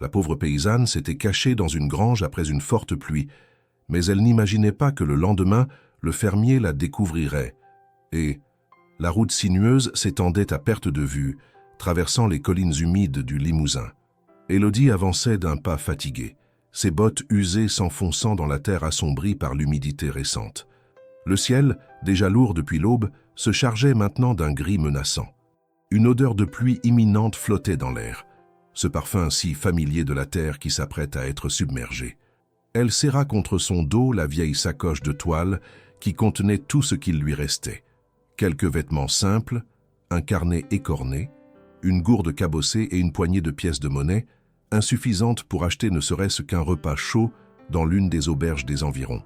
La pauvre paysanne s'était cachée dans une grange après une forte pluie, mais elle n'imaginait pas que le lendemain, le fermier la découvrirait. Et la route sinueuse s'étendait à perte de vue, traversant les collines humides du Limousin. Élodie avançait d'un pas fatigué, ses bottes usées s'enfonçant dans la terre assombrie par l'humidité récente. Le ciel, déjà lourd depuis l'aube, se chargeait maintenant d'un gris menaçant. Une odeur de pluie imminente flottait dans l'air, ce parfum si familier de la terre qui s'apprête à être submergée. Elle serra contre son dos la vieille sacoche de toile qui contenait tout ce qu'il lui restait. Quelques vêtements simples, un carnet écorné, une gourde cabossée et une poignée de pièces de monnaie, insuffisantes pour acheter ne serait-ce qu'un repas chaud dans l'une des auberges des environs.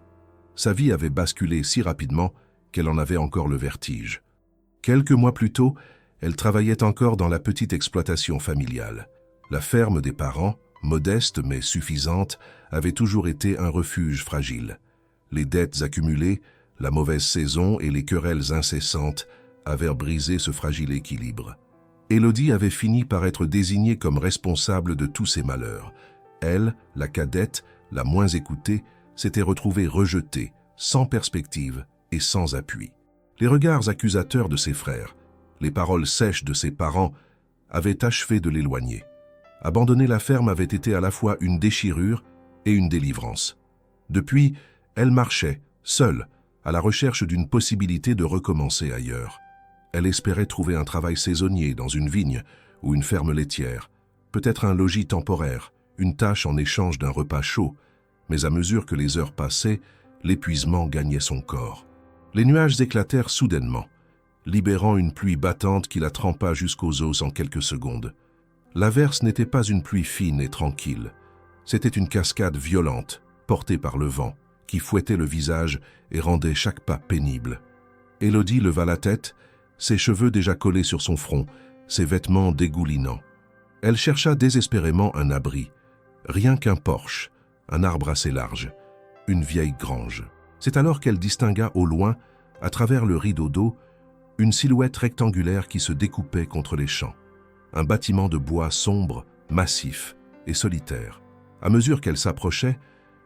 Sa vie avait basculé si rapidement qu'elle en avait encore le vertige. Quelques mois plus tôt, elle travaillait encore dans la petite exploitation familiale. La ferme des parents, modeste mais suffisante, avait toujours été un refuge fragile. Les dettes accumulées, la mauvaise saison et les querelles incessantes avaient brisé ce fragile équilibre. Élodie avait fini par être désignée comme responsable de tous ses malheurs. Elle, la cadette, la moins écoutée, s'était retrouvée rejetée, sans perspective et sans appui. Les regards accusateurs de ses frères, les paroles sèches de ses parents avaient achevé de l'éloigner. Abandonner la ferme avait été à la fois une déchirure et une délivrance. Depuis, elle marchait, seule, à la recherche d'une possibilité de recommencer ailleurs. Elle espérait trouver un travail saisonnier dans une vigne ou une ferme laitière, peut-être un logis temporaire, une tâche en échange d'un repas chaud, mais à mesure que les heures passaient, l'épuisement gagnait son corps. Les nuages éclatèrent soudainement, libérant une pluie battante qui la trempa jusqu'aux os en quelques secondes. L'averse n'était pas une pluie fine et tranquille, c'était une cascade violente, portée par le vent, qui fouettait le visage et rendait chaque pas pénible. Élodie leva la tête, ses cheveux déjà collés sur son front, ses vêtements dégoulinants. Elle chercha désespérément un abri, rien qu'un porche, un arbre assez large, une vieille grange. C'est alors qu'elle distingua au loin, à travers le rideau d'eau, une silhouette rectangulaire qui se découpait contre les champs. Un bâtiment de bois sombre, massif et solitaire. À mesure qu'elle s'approchait,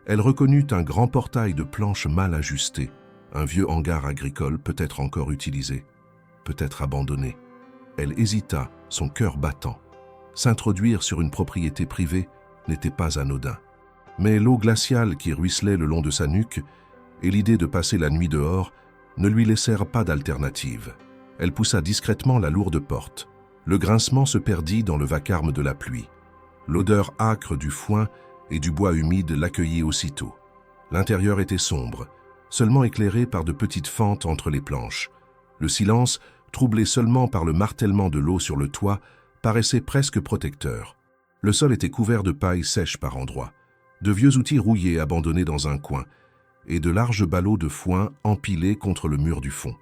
elle reconnut un grand portail de planches mal ajusté, un vieux hangar agricole peut-être encore utilisé, peut-être abandonné. Elle hésita, son cœur battant. S'introduire sur une propriété privée n'était pas anodin. Mais l'eau glaciale qui ruisselait le long de sa nuque et l'idée de passer la nuit dehors ne lui laissèrent pas d'alternative. Elle poussa discrètement la lourde porte. Le grincement se perdit dans le vacarme de la pluie. L'odeur âcre du foin et du bois humide l'accueillit aussitôt. L'intérieur était sombre, seulement éclairé par de petites fentes entre les planches. Le silence, troublé seulement par le martèlement de l'eau sur le toit, paraissait presque protecteur. Le sol était couvert de paille sèche par endroits, de vieux outils rouillés abandonnés dans un coin, et de larges ballots de foin empilés contre le mur du fond.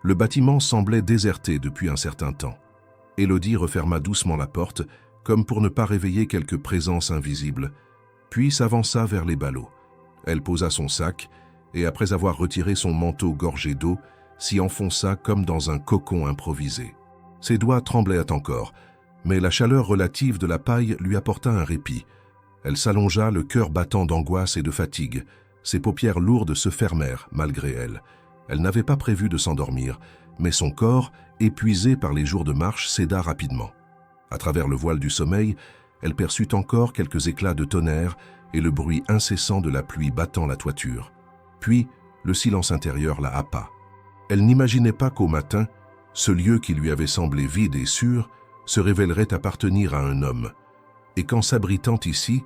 Le bâtiment semblait déserté depuis un certain temps. Élodie referma doucement la porte, comme pour ne pas réveiller quelque présence invisible, puis s'avança vers les ballots. Elle posa son sac, et après avoir retiré son manteau gorgé d'eau, s'y enfonça comme dans un cocon improvisé. Ses doigts tremblaient encore, mais la chaleur relative de la paille lui apporta un répit. Elle s'allongea, le cœur battant d'angoisse et de fatigue. Ses paupières lourdes se fermèrent, malgré elle. Elle n'avait pas prévu de s'endormir, mais son corps, épuisé par les jours de marche, céda rapidement. À travers le voile du sommeil, elle perçut encore quelques éclats de tonnerre et le bruit incessant de la pluie battant la toiture. Puis, le silence intérieur la happa. Elle n'imaginait pas qu'au matin, ce lieu qui lui avait semblé vide et sûr se révélerait appartenir à un homme. Et qu'en s'abritant ici,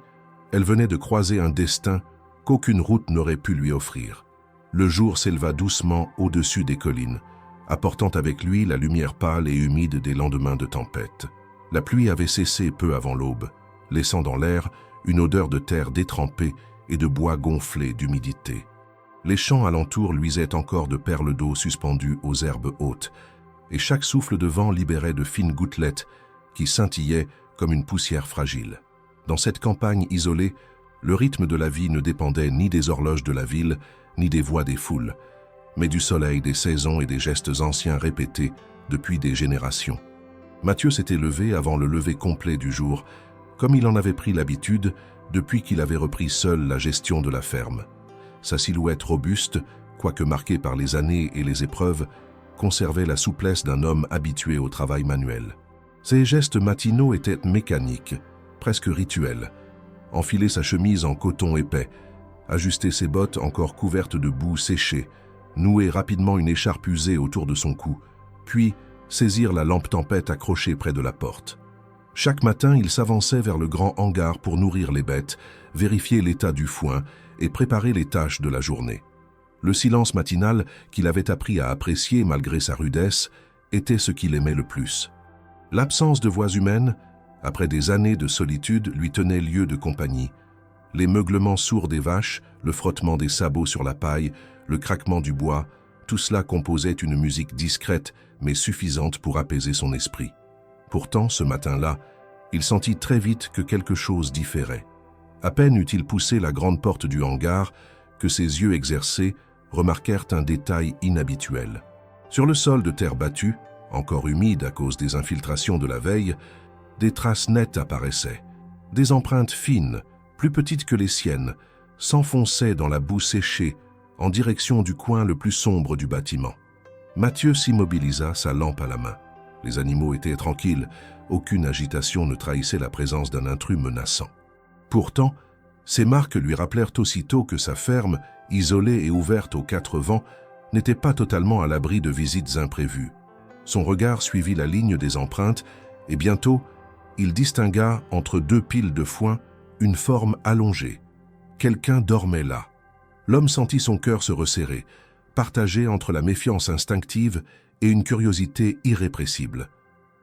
elle venait de croiser un destin qu'aucune route n'aurait pu lui offrir. Le jour s'éleva doucement au-dessus des collines, apportant avec lui la lumière pâle et humide des lendemains de tempête. La pluie avait cessé peu avant l'aube, laissant dans l'air une odeur de terre détrempée et de bois gonflé d'humidité. Les champs alentour luisaient encore de perles d'eau suspendues aux herbes hautes, et chaque souffle de vent libérait de fines gouttelettes qui scintillaient comme une poussière fragile. Dans cette campagne isolée, le rythme de la vie ne dépendait ni des horloges de la ville, ni des voix des foules, mais du soleil, des saisons et des gestes anciens répétés depuis des générations. Mathieu s'était levé avant le lever complet du jour, comme il en avait pris l'habitude depuis qu'il avait repris seul la gestion de la ferme. Sa silhouette robuste, quoique marquée par les années et les épreuves, conservait la souplesse d'un homme habitué au travail manuel. Ses gestes matinaux étaient mécaniques, presque rituels. Enfiler sa chemise en coton épais, ajuster ses bottes encore couvertes de boue séchée, nouer rapidement une écharpe usée autour de son cou, puis saisir la lampe tempête accrochée près de la porte. Chaque matin, il s'avançait vers le grand hangar pour nourrir les bêtes, vérifier l'état du foin et préparer les tâches de la journée. Le silence matinal, qu'il avait appris à apprécier malgré sa rudesse, était ce qu'il aimait le plus. L'absence de voix humaines, après des années de solitude, lui tenait lieu de compagnie. Les meuglements sourds des vaches, le frottement des sabots sur la paille, le craquement du bois, tout cela composait une musique discrète mais suffisante pour apaiser son esprit. Pourtant, ce matin-là, il sentit très vite que quelque chose différait. À peine eut-il poussé la grande porte du hangar que ses yeux exercés remarquèrent un détail inhabituel. Sur le sol de terre battue, encore humide à cause des infiltrations de la veille, des traces nettes apparaissaient. Des empreintes fines, plus petites que les siennes, s'enfonçaient dans la boue séchée en direction du coin le plus sombre du bâtiment. Mathieu s'immobilisa, sa lampe à la main. Les animaux étaient tranquilles, aucune agitation ne trahissait la présence d'un intrus menaçant. Pourtant, ces marques lui rappelèrent aussitôt que sa ferme, isolée et ouverte aux quatre vents, n'était pas totalement à l'abri de visites imprévues. Son regard suivit la ligne des empreintes et bientôt, il distingua entre deux piles de foin une forme allongée. Quelqu'un dormait là. L'homme sentit son cœur se resserrer, partagé entre la méfiance instinctive et une curiosité irrépressible.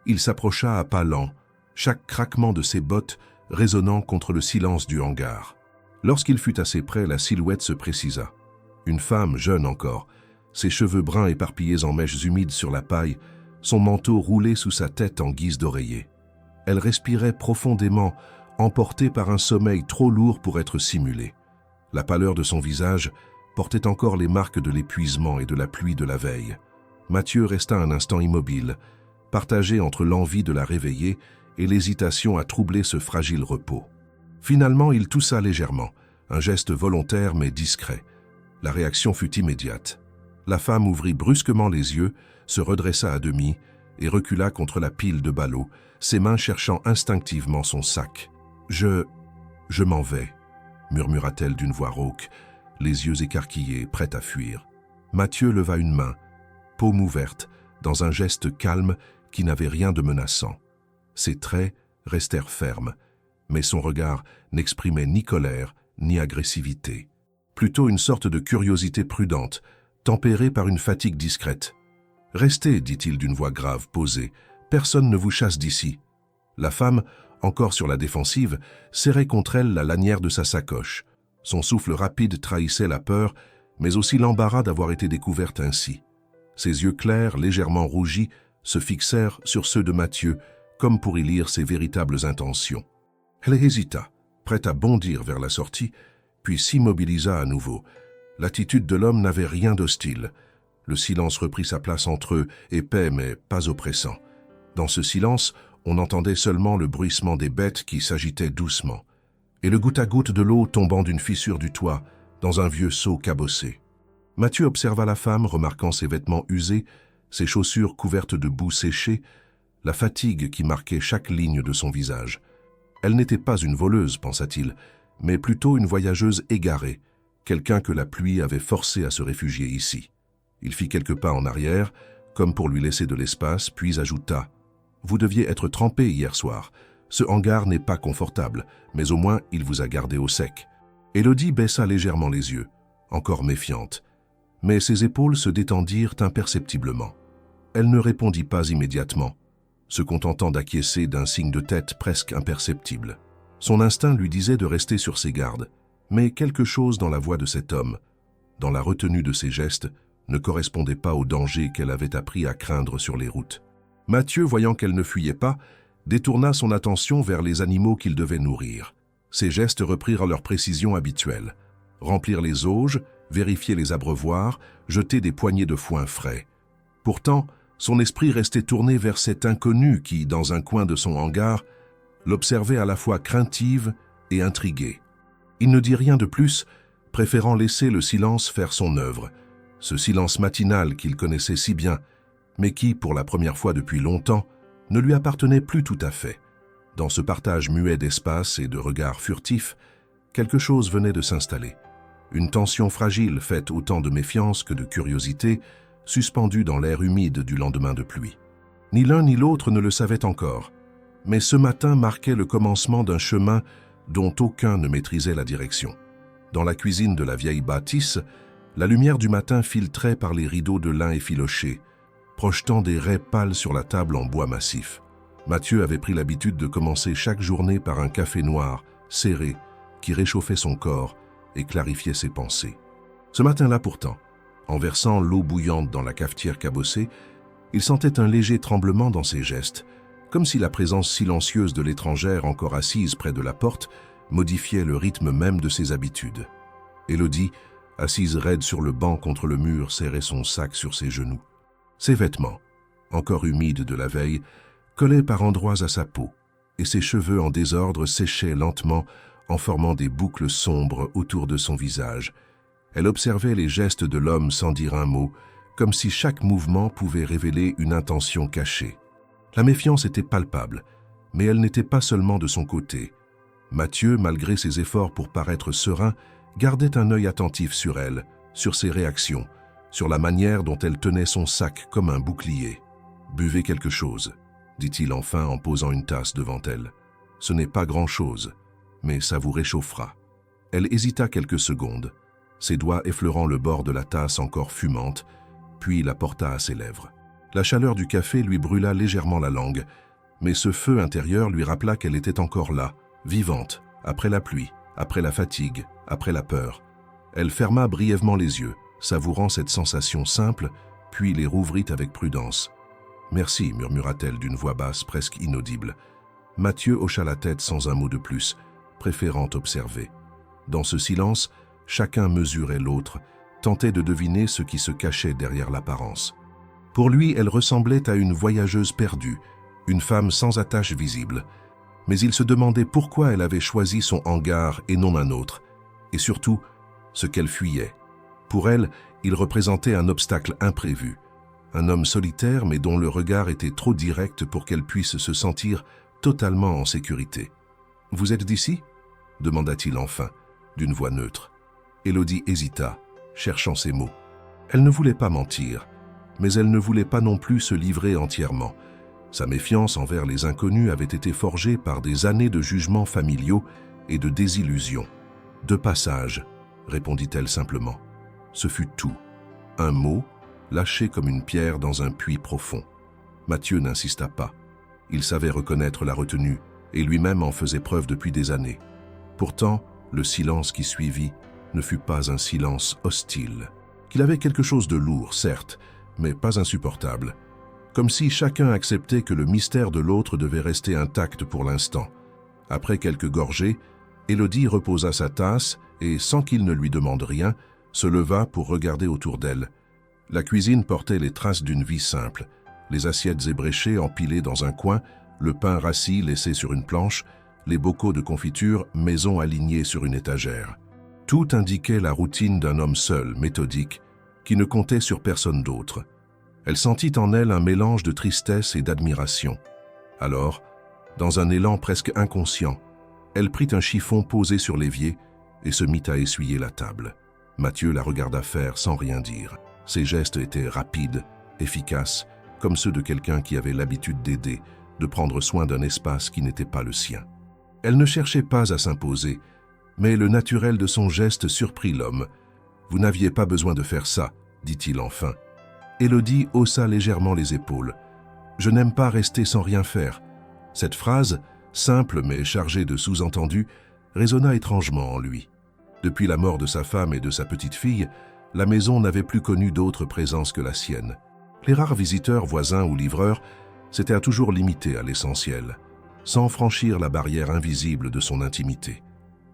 Il s'approcha à pas lents, chaque craquement de ses bottes résonnant contre le silence du hangar. Lorsqu'il fut assez près, la silhouette se précisa. Une femme, jeune encore, ses cheveux bruns éparpillés en mèches humides sur la paille, son manteau roulé sous sa tête en guise d'oreiller. Elle respirait profondément, emportée par un sommeil trop lourd pour être simulé. La pâleur de son visage portait encore les marques de l'épuisement et de la pluie de la veille. Mathieu resta un instant immobile, partagé entre l'envie de la réveiller et l'hésitation à troubler ce fragile repos. Finalement, il toussa légèrement, un geste volontaire mais discret. La réaction fut immédiate. La femme ouvrit brusquement les yeux, se redressa à demi et recula contre la pile de ballots, ses mains cherchant instinctivement son sac. « Je m'en vais », murmura-t-elle d'une voix rauque, les yeux écarquillés, prête à fuir. Mathieu leva une main, paume ouverte, dans un geste calme qui n'avait rien de menaçant. Ses traits restèrent fermes, mais son regard n'exprimait ni colère ni agressivité. Plutôt une sorte de curiosité prudente, tempérée par une fatigue discrète. « Restez, dit-il d'une voix grave, posée, personne ne vous chasse d'ici. » La femme, encore sur la défensive, serrait contre elle la lanière de sa sacoche. Son souffle rapide trahissait la peur, mais aussi l'embarras d'avoir été découverte ainsi. Ses yeux clairs, légèrement rougis, se fixèrent sur ceux de Mathieu, comme pour y lire ses véritables intentions. Elle hésita, prête à bondir vers la sortie, puis s'immobilisa à nouveau. L'attitude de l'homme n'avait rien d'hostile. Le silence reprit sa place entre eux, épais mais pas oppressant. Dans ce silence, on entendait seulement le bruissement des bêtes qui s'agitaient doucement, et le goutte-à-goutte de l'eau tombant d'une fissure du toit, dans un vieux seau cabossé. Mathieu observa la femme, remarquant ses vêtements usés, ses chaussures couvertes de boue séchée, la fatigue qui marquait chaque ligne de son visage. Elle n'était pas une voleuse, pensa-t-il, mais plutôt une voyageuse égarée, quelqu'un que la pluie avait forcé à se réfugier ici. Il fit quelques pas en arrière, comme pour lui laisser de l'espace, puis ajouta « Vous deviez être trempé hier soir. Ce hangar n'est pas confortable, mais au moins il vous a gardé au sec. » Élodie baissa légèrement les yeux, encore méfiante, mais ses épaules se détendirent imperceptiblement. Elle ne répondit pas immédiatement, se contentant d'acquiescer d'un signe de tête presque imperceptible. Son instinct lui disait de rester sur ses gardes, mais quelque chose dans la voix de cet homme, dans la retenue de ses gestes, ne correspondait pas au danger qu'elle avait appris à craindre sur les routes. Mathieu, voyant qu'elle ne fuyait pas, détourna son attention vers les animaux qu'il devait nourrir. Ses gestes reprirent leur précision habituelle. Remplir les auges, vérifier les abreuvoirs, jeter des poignées de foin frais. Pourtant, son esprit restait tourné vers cet inconnu qui, dans un coin de son hangar, l'observait à la fois craintive et intriguée. Il ne dit rien de plus, préférant laisser le silence faire son œuvre, ce silence matinal qu'il connaissait si bien, mais qui, pour la première fois depuis longtemps, ne lui appartenait plus tout à fait. Dans ce partage muet d'espace et de regards furtifs, quelque chose venait de s'installer. Une tension fragile faite autant de méfiance que de curiosité, suspendue dans l'air humide du lendemain de pluie. Ni l'un ni l'autre ne le savaient encore, mais ce matin marquait le commencement d'un chemin dont aucun ne maîtrisait la direction. Dans la cuisine de la vieille bâtisse, la lumière du matin filtrait par les rideaux de lin effilochés, projetant des raies pâles sur la table en bois massif. Mathieu avait pris l'habitude de commencer chaque journée par un café noir, serré, qui réchauffait son corps et clarifiait ses pensées. Ce matin-là pourtant, en versant l'eau bouillante dans la cafetière cabossée, il sentait un léger tremblement dans ses gestes, comme si la présence silencieuse de l'étrangère encore assise près de la porte modifiait le rythme même de ses habitudes. Élodie, assise raide sur le banc contre le mur, serrait son sac sur ses genoux. Ses vêtements, encore humides de la veille, collaient par endroits à sa peau, et ses cheveux en désordre séchaient lentement en formant des boucles sombres autour de son visage. Elle observait les gestes de l'homme sans dire un mot, comme si chaque mouvement pouvait révéler une intention cachée. La méfiance était palpable, mais elle n'était pas seulement de son côté. Mathieu, malgré ses efforts pour paraître serein, gardait un œil attentif sur elle, sur ses réactions, sur la manière dont elle tenait son sac comme un bouclier. « Buvez quelque chose », dit-il enfin en posant une tasse devant elle. « Ce n'est pas grand-chose, mais ça vous réchauffera. » Elle hésita quelques secondes, ses doigts effleurant le bord de la tasse encore fumante, puis la porta à ses lèvres. La chaleur du café lui brûla légèrement la langue, mais ce feu intérieur lui rappela qu'elle était encore là, vivante, après la pluie, après la fatigue, après la peur. Elle ferma brièvement les yeux, savourant cette sensation simple, puis les rouvrit avec prudence. « Merci » murmura-t-elle d'une voix basse presque inaudible. Mathieu hocha la tête sans un mot de plus, préférant observer. Dans ce silence, chacun mesurait l'autre, tentait de deviner ce qui se cachait derrière l'apparence. Pour lui, elle ressemblait à une voyageuse perdue, une femme sans attache visible. Mais il se demandait pourquoi elle avait choisi son hangar et non un autre, et surtout, ce qu'elle fuyait. Pour elle, il représentait un obstacle imprévu, un homme solitaire mais dont le regard était trop direct pour qu'elle puisse se sentir totalement en sécurité. « Vous êtes d'ici » demanda-t-il enfin, d'une voix neutre. Élodie hésita, cherchant ses mots. Elle ne voulait pas mentir, mais elle ne voulait pas non plus se livrer entièrement. Sa méfiance envers les inconnus avait été forgée par des années de jugements familiaux et de désillusions. « De passage », répondit-elle simplement. Ce fut tout. Un mot, lâché comme une pierre dans un puits profond. Mathieu n'insista pas. Il savait reconnaître la retenue, et lui-même en faisait preuve depuis des années. Pourtant, le silence qui suivit ne fut pas un silence hostile. Qu'il avait quelque chose de lourd, certes, mais pas insupportable. Comme si chacun acceptait que le mystère de l'autre devait rester intact pour l'instant. Après quelques gorgées, Élodie reposa sa tasse et, sans qu'il ne lui demande rien, se leva pour regarder autour d'elle. La cuisine portait les traces d'une vie simple. Les assiettes ébréchées empilées dans un coin, le pain rassis laissé sur une planche, les bocaux de confiture maison alignés sur une étagère. Tout indiquait la routine d'un homme seul, méthodique, qui ne comptait sur personne d'autre. Elle sentit en elle un mélange de tristesse et d'admiration. Alors, dans un élan presque inconscient, elle prit un chiffon posé sur l'évier et se mit à essuyer la table. Mathieu la regarda faire sans rien dire. Ses gestes étaient rapides, efficaces, comme ceux de quelqu'un qui avait l'habitude d'aider, de prendre soin d'un espace qui n'était pas le sien. Elle ne cherchait pas à s'imposer, mais le naturel de son geste surprit l'homme. « Vous n'aviez pas besoin de faire ça », dit-il enfin. Élodie haussa légèrement les épaules. « Je n'aime pas rester sans rien faire. » Cette phrase, simple mais chargée de sous-entendus, résonna étrangement en lui. Depuis la mort de sa femme et de sa petite-fille, la maison n'avait plus connu d'autre présence que la sienne. Les rares visiteurs, voisins ou livreurs, s'étaient toujours limités à l'essentiel, sans franchir la barrière invisible de son intimité.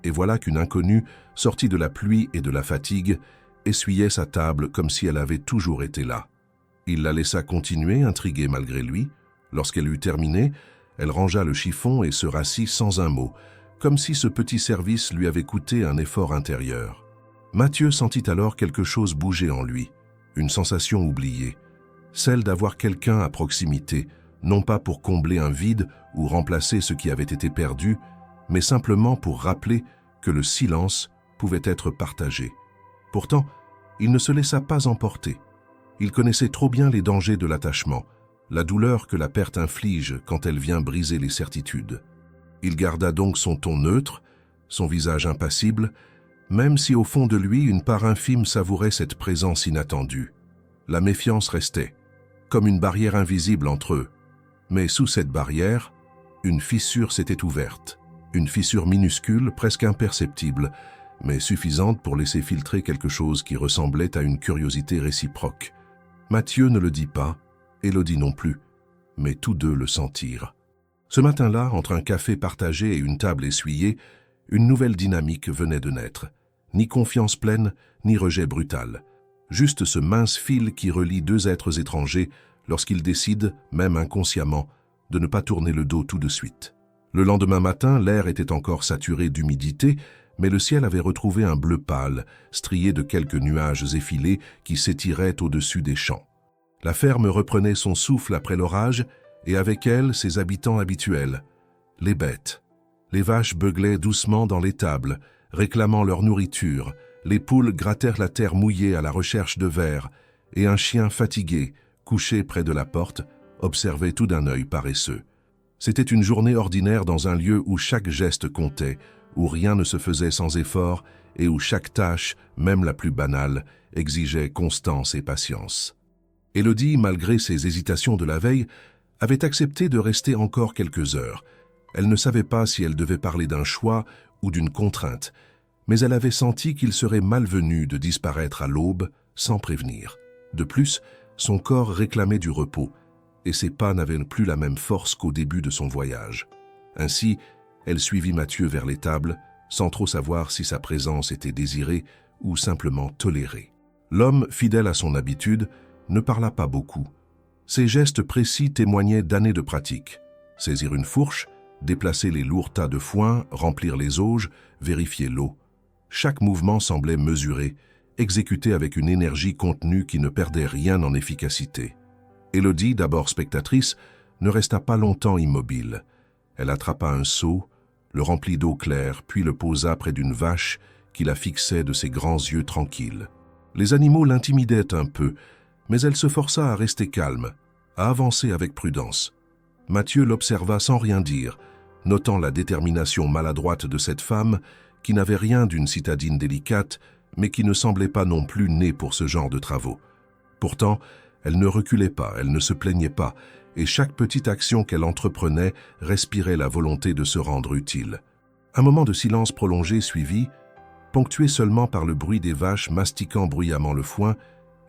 Et voilà qu'une inconnue, sortie de la pluie et de la fatigue, essuyait sa table comme si elle avait toujours été là. Il la laissa continuer, intriguée malgré lui. Lorsqu'elle eut terminé, Elle rangea le chiffon et se rassit sans un mot, comme si ce petit service lui avait coûté un effort intérieur. Mathieu sentit alors quelque chose bouger en lui, une sensation oubliée, celle d'avoir quelqu'un à proximité, non pas pour combler un vide ou remplacer ce qui avait été perdu, mais simplement pour rappeler que le silence pouvait être partagé. Pourtant, il ne se laissa pas emporter. Il connaissait trop bien les dangers de l'attachement, la douleur que la perte inflige quand elle vient briser les certitudes. Il garda donc son ton neutre, son visage impassible, même si au fond de lui une part infime savourait cette présence inattendue. La méfiance restait, comme une barrière invisible entre eux. Mais sous cette barrière, une fissure s'était ouverte. Une fissure minuscule, presque imperceptible, mais suffisante pour laisser filtrer quelque chose qui ressemblait à une curiosité réciproque. Mathieu ne le dit pas, Élodie non plus, mais tous deux le sentirent. Ce matin-là, entre un café partagé et une table essuyée, une nouvelle dynamique venait de naître. Ni confiance pleine, ni rejet brutal. Juste ce mince fil qui relie deux êtres étrangers lorsqu'ils décident, même inconsciemment, de ne pas tourner le dos tout de suite. Le lendemain matin, l'air était encore saturé d'humidité, mais le ciel avait retrouvé un bleu pâle, strié de quelques nuages effilés qui s'étiraient au-dessus des champs. La ferme reprenait son souffle après l'orage, et avec elle ses habitants habituels, les bêtes. Les vaches beuglaient doucement dans l'étable, réclamant leur nourriture, les poules grattèrent la terre mouillée à la recherche de vers, et un chien fatigué, couché près de la porte, observait tout d'un œil paresseux. C'était une journée ordinaire dans un lieu où chaque geste comptait, où rien ne se faisait sans effort et où chaque tâche, même la plus banale, exigeait constance et patience. Élodie, malgré ses hésitations de la veille, avait accepté de rester encore quelques heures. Elle ne savait pas si elle devait parler d'un choix ou d'une contrainte, mais elle avait senti qu'il serait malvenu de disparaître à l'aube sans prévenir. De plus, son corps réclamait du repos, et ses pas n'avaient plus la même force qu'au début de son voyage. Ainsi, elle suivit Mathieu vers l'étable, sans trop savoir si sa présence était désirée ou simplement tolérée. L'homme, fidèle à son habitude, ne parla pas beaucoup. Ses gestes précis témoignaient d'années de pratique. Saisir une fourche, déplacer les lourds tas de foin, remplir les auges, vérifier l'eau. Chaque mouvement semblait mesuré, exécuté avec une énergie contenue qui ne perdait rien en efficacité. Élodie, d'abord spectatrice, ne resta pas longtemps immobile. Elle attrapa un seau, le remplit d'eau claire, puis le posa près d'une vache qui la fixait de ses grands yeux tranquilles. Les animaux l'intimidaient un peu, mais elle se força à rester calme, à avancer avec prudence. Mathieu l'observa sans rien dire, notant la détermination maladroite de cette femme qui n'avait rien d'une citadine délicate, mais qui ne semblait pas non plus née pour ce genre de travaux. Pourtant, elle ne reculait pas, elle ne se plaignait pas, et chaque petite action qu'elle entreprenait respirait la volonté de se rendre utile. Un moment de silence prolongé suivit, ponctué seulement par le bruit des vaches mastiquant bruyamment le foin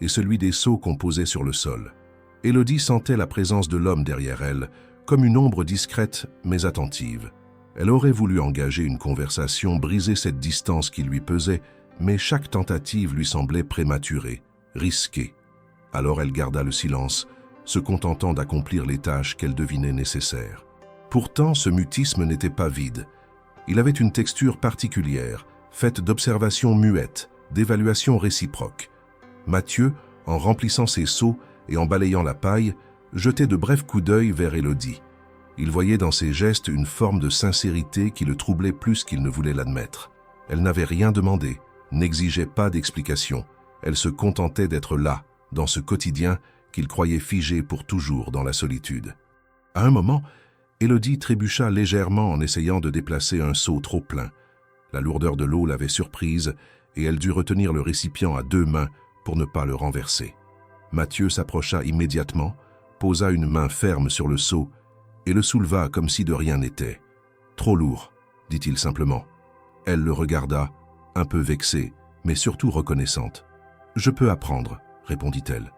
et celui des seaux qu'on posait sur le sol. Élodie sentait la présence de l'homme derrière elle, comme une ombre discrète mais attentive. Elle aurait voulu engager une conversation, briser cette distance qui lui pesait, mais chaque tentative lui semblait prématurée, risquée. Alors elle garda le silence, se contentant d'accomplir les tâches qu'elle devinait nécessaires. Pourtant, ce mutisme n'était pas vide. Il avait une texture particulière, faite d'observations muettes, d'évaluations réciproques. Mathieu, en remplissant ses seaux et en balayant la paille, jetait de brefs coups d'œil vers Élodie. Il voyait dans ses gestes une forme de sincérité qui le troublait plus qu'il ne voulait l'admettre. Elle n'avait rien demandé, n'exigeait pas d'explication. Elle se contentait d'être là, dans ce quotidien qu'il croyait figé pour toujours dans la solitude. À un moment, Élodie trébucha légèrement en essayant de déplacer un seau trop plein. La lourdeur de l'eau l'avait surprise et elle dut retenir le récipient à deux mains pour ne pas le renverser. Mathieu s'approcha immédiatement, posa une main ferme sur le seau et le souleva comme si de rien n'était. « Trop lourd », dit-il simplement. Elle le regarda, un peu vexée, mais surtout reconnaissante. « Je peux apprendre », répondit-elle.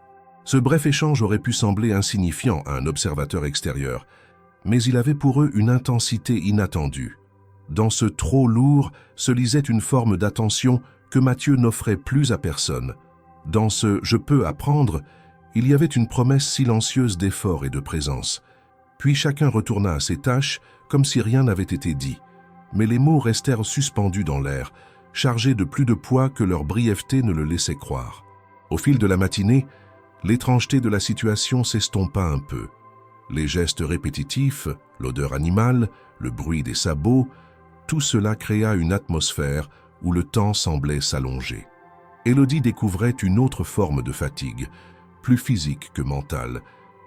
Ce bref échange aurait pu sembler insignifiant à un observateur extérieur, mais il avait pour eux une intensité inattendue. Dans ce trop lourd se lisait une forme d'attention que Mathieu n'offrait plus à personne. Dans ce « je peux apprendre », il y avait une promesse silencieuse d'effort et de présence. Puis chacun retourna à ses tâches, comme si rien n'avait été dit. Mais les mots restèrent suspendus dans l'air, chargés de plus de poids que leur brièveté ne le laissait croire. Au fil de la matinée, l'étrangeté de la situation s'estompa un peu. Les gestes répétitifs, l'odeur animale, le bruit des sabots, tout cela créa une atmosphère où le temps semblait s'allonger. Élodie découvrait une autre forme de fatigue, plus physique que mentale,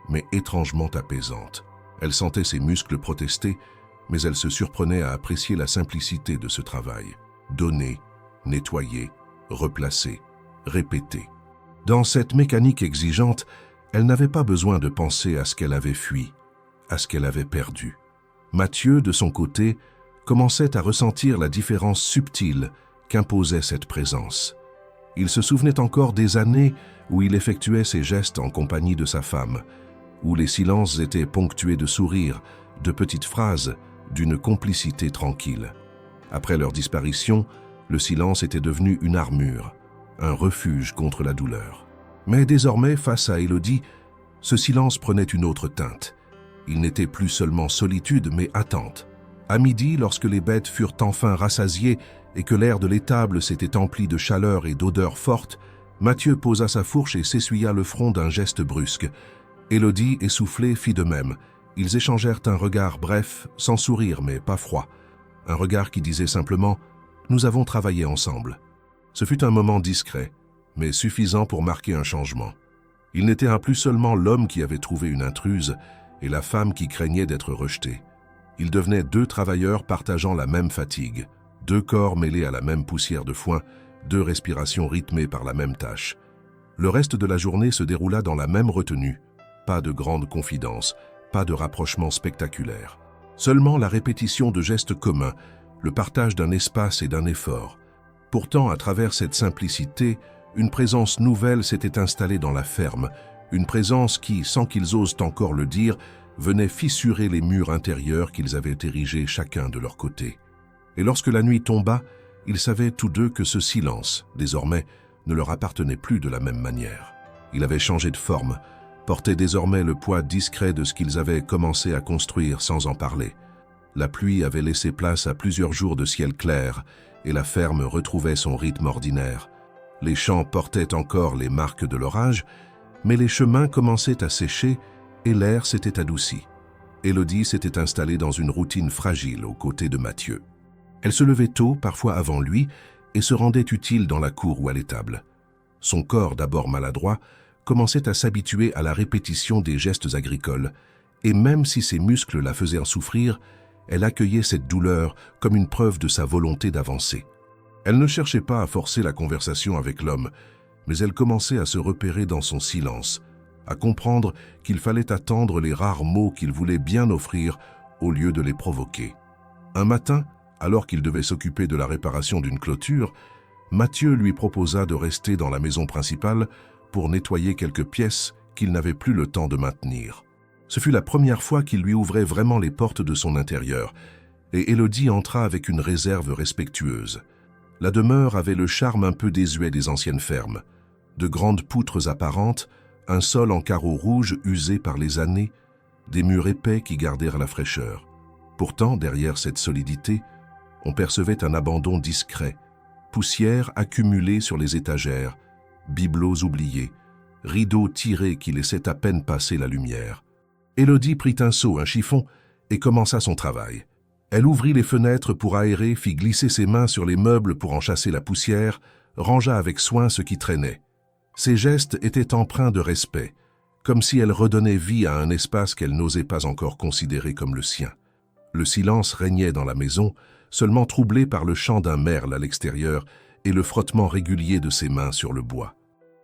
mais étrangement apaisante. Elle sentait ses muscles protester, mais elle se surprenait à apprécier la simplicité de ce travail. Donner, nettoyer, replacer, répéter. Dans cette mécanique exigeante, elle n'avait pas besoin de penser à ce qu'elle avait fui, à ce qu'elle avait perdu. Mathieu, de son côté, commençait à ressentir la différence subtile qu'imposait cette présence. Il se souvenait encore des années où il effectuait ses gestes en compagnie de sa femme, où les silences étaient ponctués de sourires, de petites phrases, d'une complicité tranquille. Après leur disparition, le silence était devenu une armure, un refuge contre la douleur. Mais désormais, face à Élodie, ce silence prenait une autre teinte. Il n'était plus seulement solitude, mais attente. À midi, lorsque les bêtes furent enfin rassasiées et que l'air de l'étable s'était empli de chaleur et d'odeurs fortes, Mathieu posa sa fourche et s'essuya le front d'un geste brusque. Élodie, essoufflée, fit de même. Ils échangèrent un regard bref, sans sourire mais pas froid. Un regard qui disait simplement « Nous avons travaillé ensemble ». Ce fut un moment discret, mais suffisant pour marquer un changement. Il n'était plus seulement l'homme qui avait trouvé une intruse et la femme qui craignait d'être rejetée. Ils devenaient deux travailleurs partageant la même fatigue, deux corps mêlés à la même poussière de foin, deux respirations rythmées par la même tâche. Le reste de la journée se déroula dans la même retenue. Pas de grandes confidences, pas de rapprochement spectaculaire. Seulement la répétition de gestes communs, le partage d'un espace et d'un effort. Pourtant, à travers cette simplicité, une présence nouvelle s'était installée dans la ferme, une présence qui, sans qu'ils osent encore le dire, venait fissurer les murs intérieurs qu'ils avaient érigés chacun de leur côté. Et lorsque la nuit tomba, ils savaient tous deux que ce silence, désormais, ne leur appartenait plus de la même manière. Il avait changé de forme, portait désormais le poids discret de ce qu'ils avaient commencé à construire sans en parler. La pluie avait laissé place à plusieurs jours de ciel clair, et la ferme retrouvait son rythme ordinaire. Les champs portaient encore les marques de l'orage, mais les chemins commençaient à sécher et l'air s'était adouci. Élodie s'était installée dans une routine fragile aux côtés de Mathieu. Elle se levait tôt, parfois avant lui, et se rendait utile dans la cour ou à l'étable. Son corps, d'abord maladroit, commençait à s'habituer à la répétition des gestes agricoles, et même si ses muscles la faisaient souffrir, elle accueillait cette douleur comme une preuve de sa volonté d'avancer. Elle ne cherchait pas à forcer la conversation avec l'homme, mais elle commençait à se repérer dans son silence, à comprendre qu'il fallait attendre les rares mots qu'il voulait bien offrir au lieu de les provoquer. Un matin, alors qu'il devait s'occuper de la réparation d'une clôture, Mathieu lui proposa de rester dans la maison principale pour nettoyer quelques pièces qu'il n'avait plus le temps de maintenir. Ce fut la première fois qu'il lui ouvrait vraiment les portes de son intérieur, et Élodie entra avec une réserve respectueuse. La demeure avait le charme un peu désuet des anciennes fermes. De grandes poutres apparentes, un sol en carreaux rouges usé par les années, des murs épais qui gardèrent la fraîcheur. Pourtant, derrière cette solidité, on percevait un abandon discret, poussière accumulée sur les étagères, bibelots oubliés, rideaux tirés qui laissaient à peine passer la lumière. Élodie prit un seau, un chiffon, et commença son travail. Elle ouvrit les fenêtres pour aérer, fit glisser ses mains sur les meubles pour en chasser la poussière, rangea avec soin ce qui traînait. Ses gestes étaient empreints de respect, comme si elle redonnait vie à un espace qu'elle n'osait pas encore considérer comme le sien. Le silence régnait dans la maison, seulement troublé par le chant d'un merle à l'extérieur et le frottement régulier de ses mains sur le bois.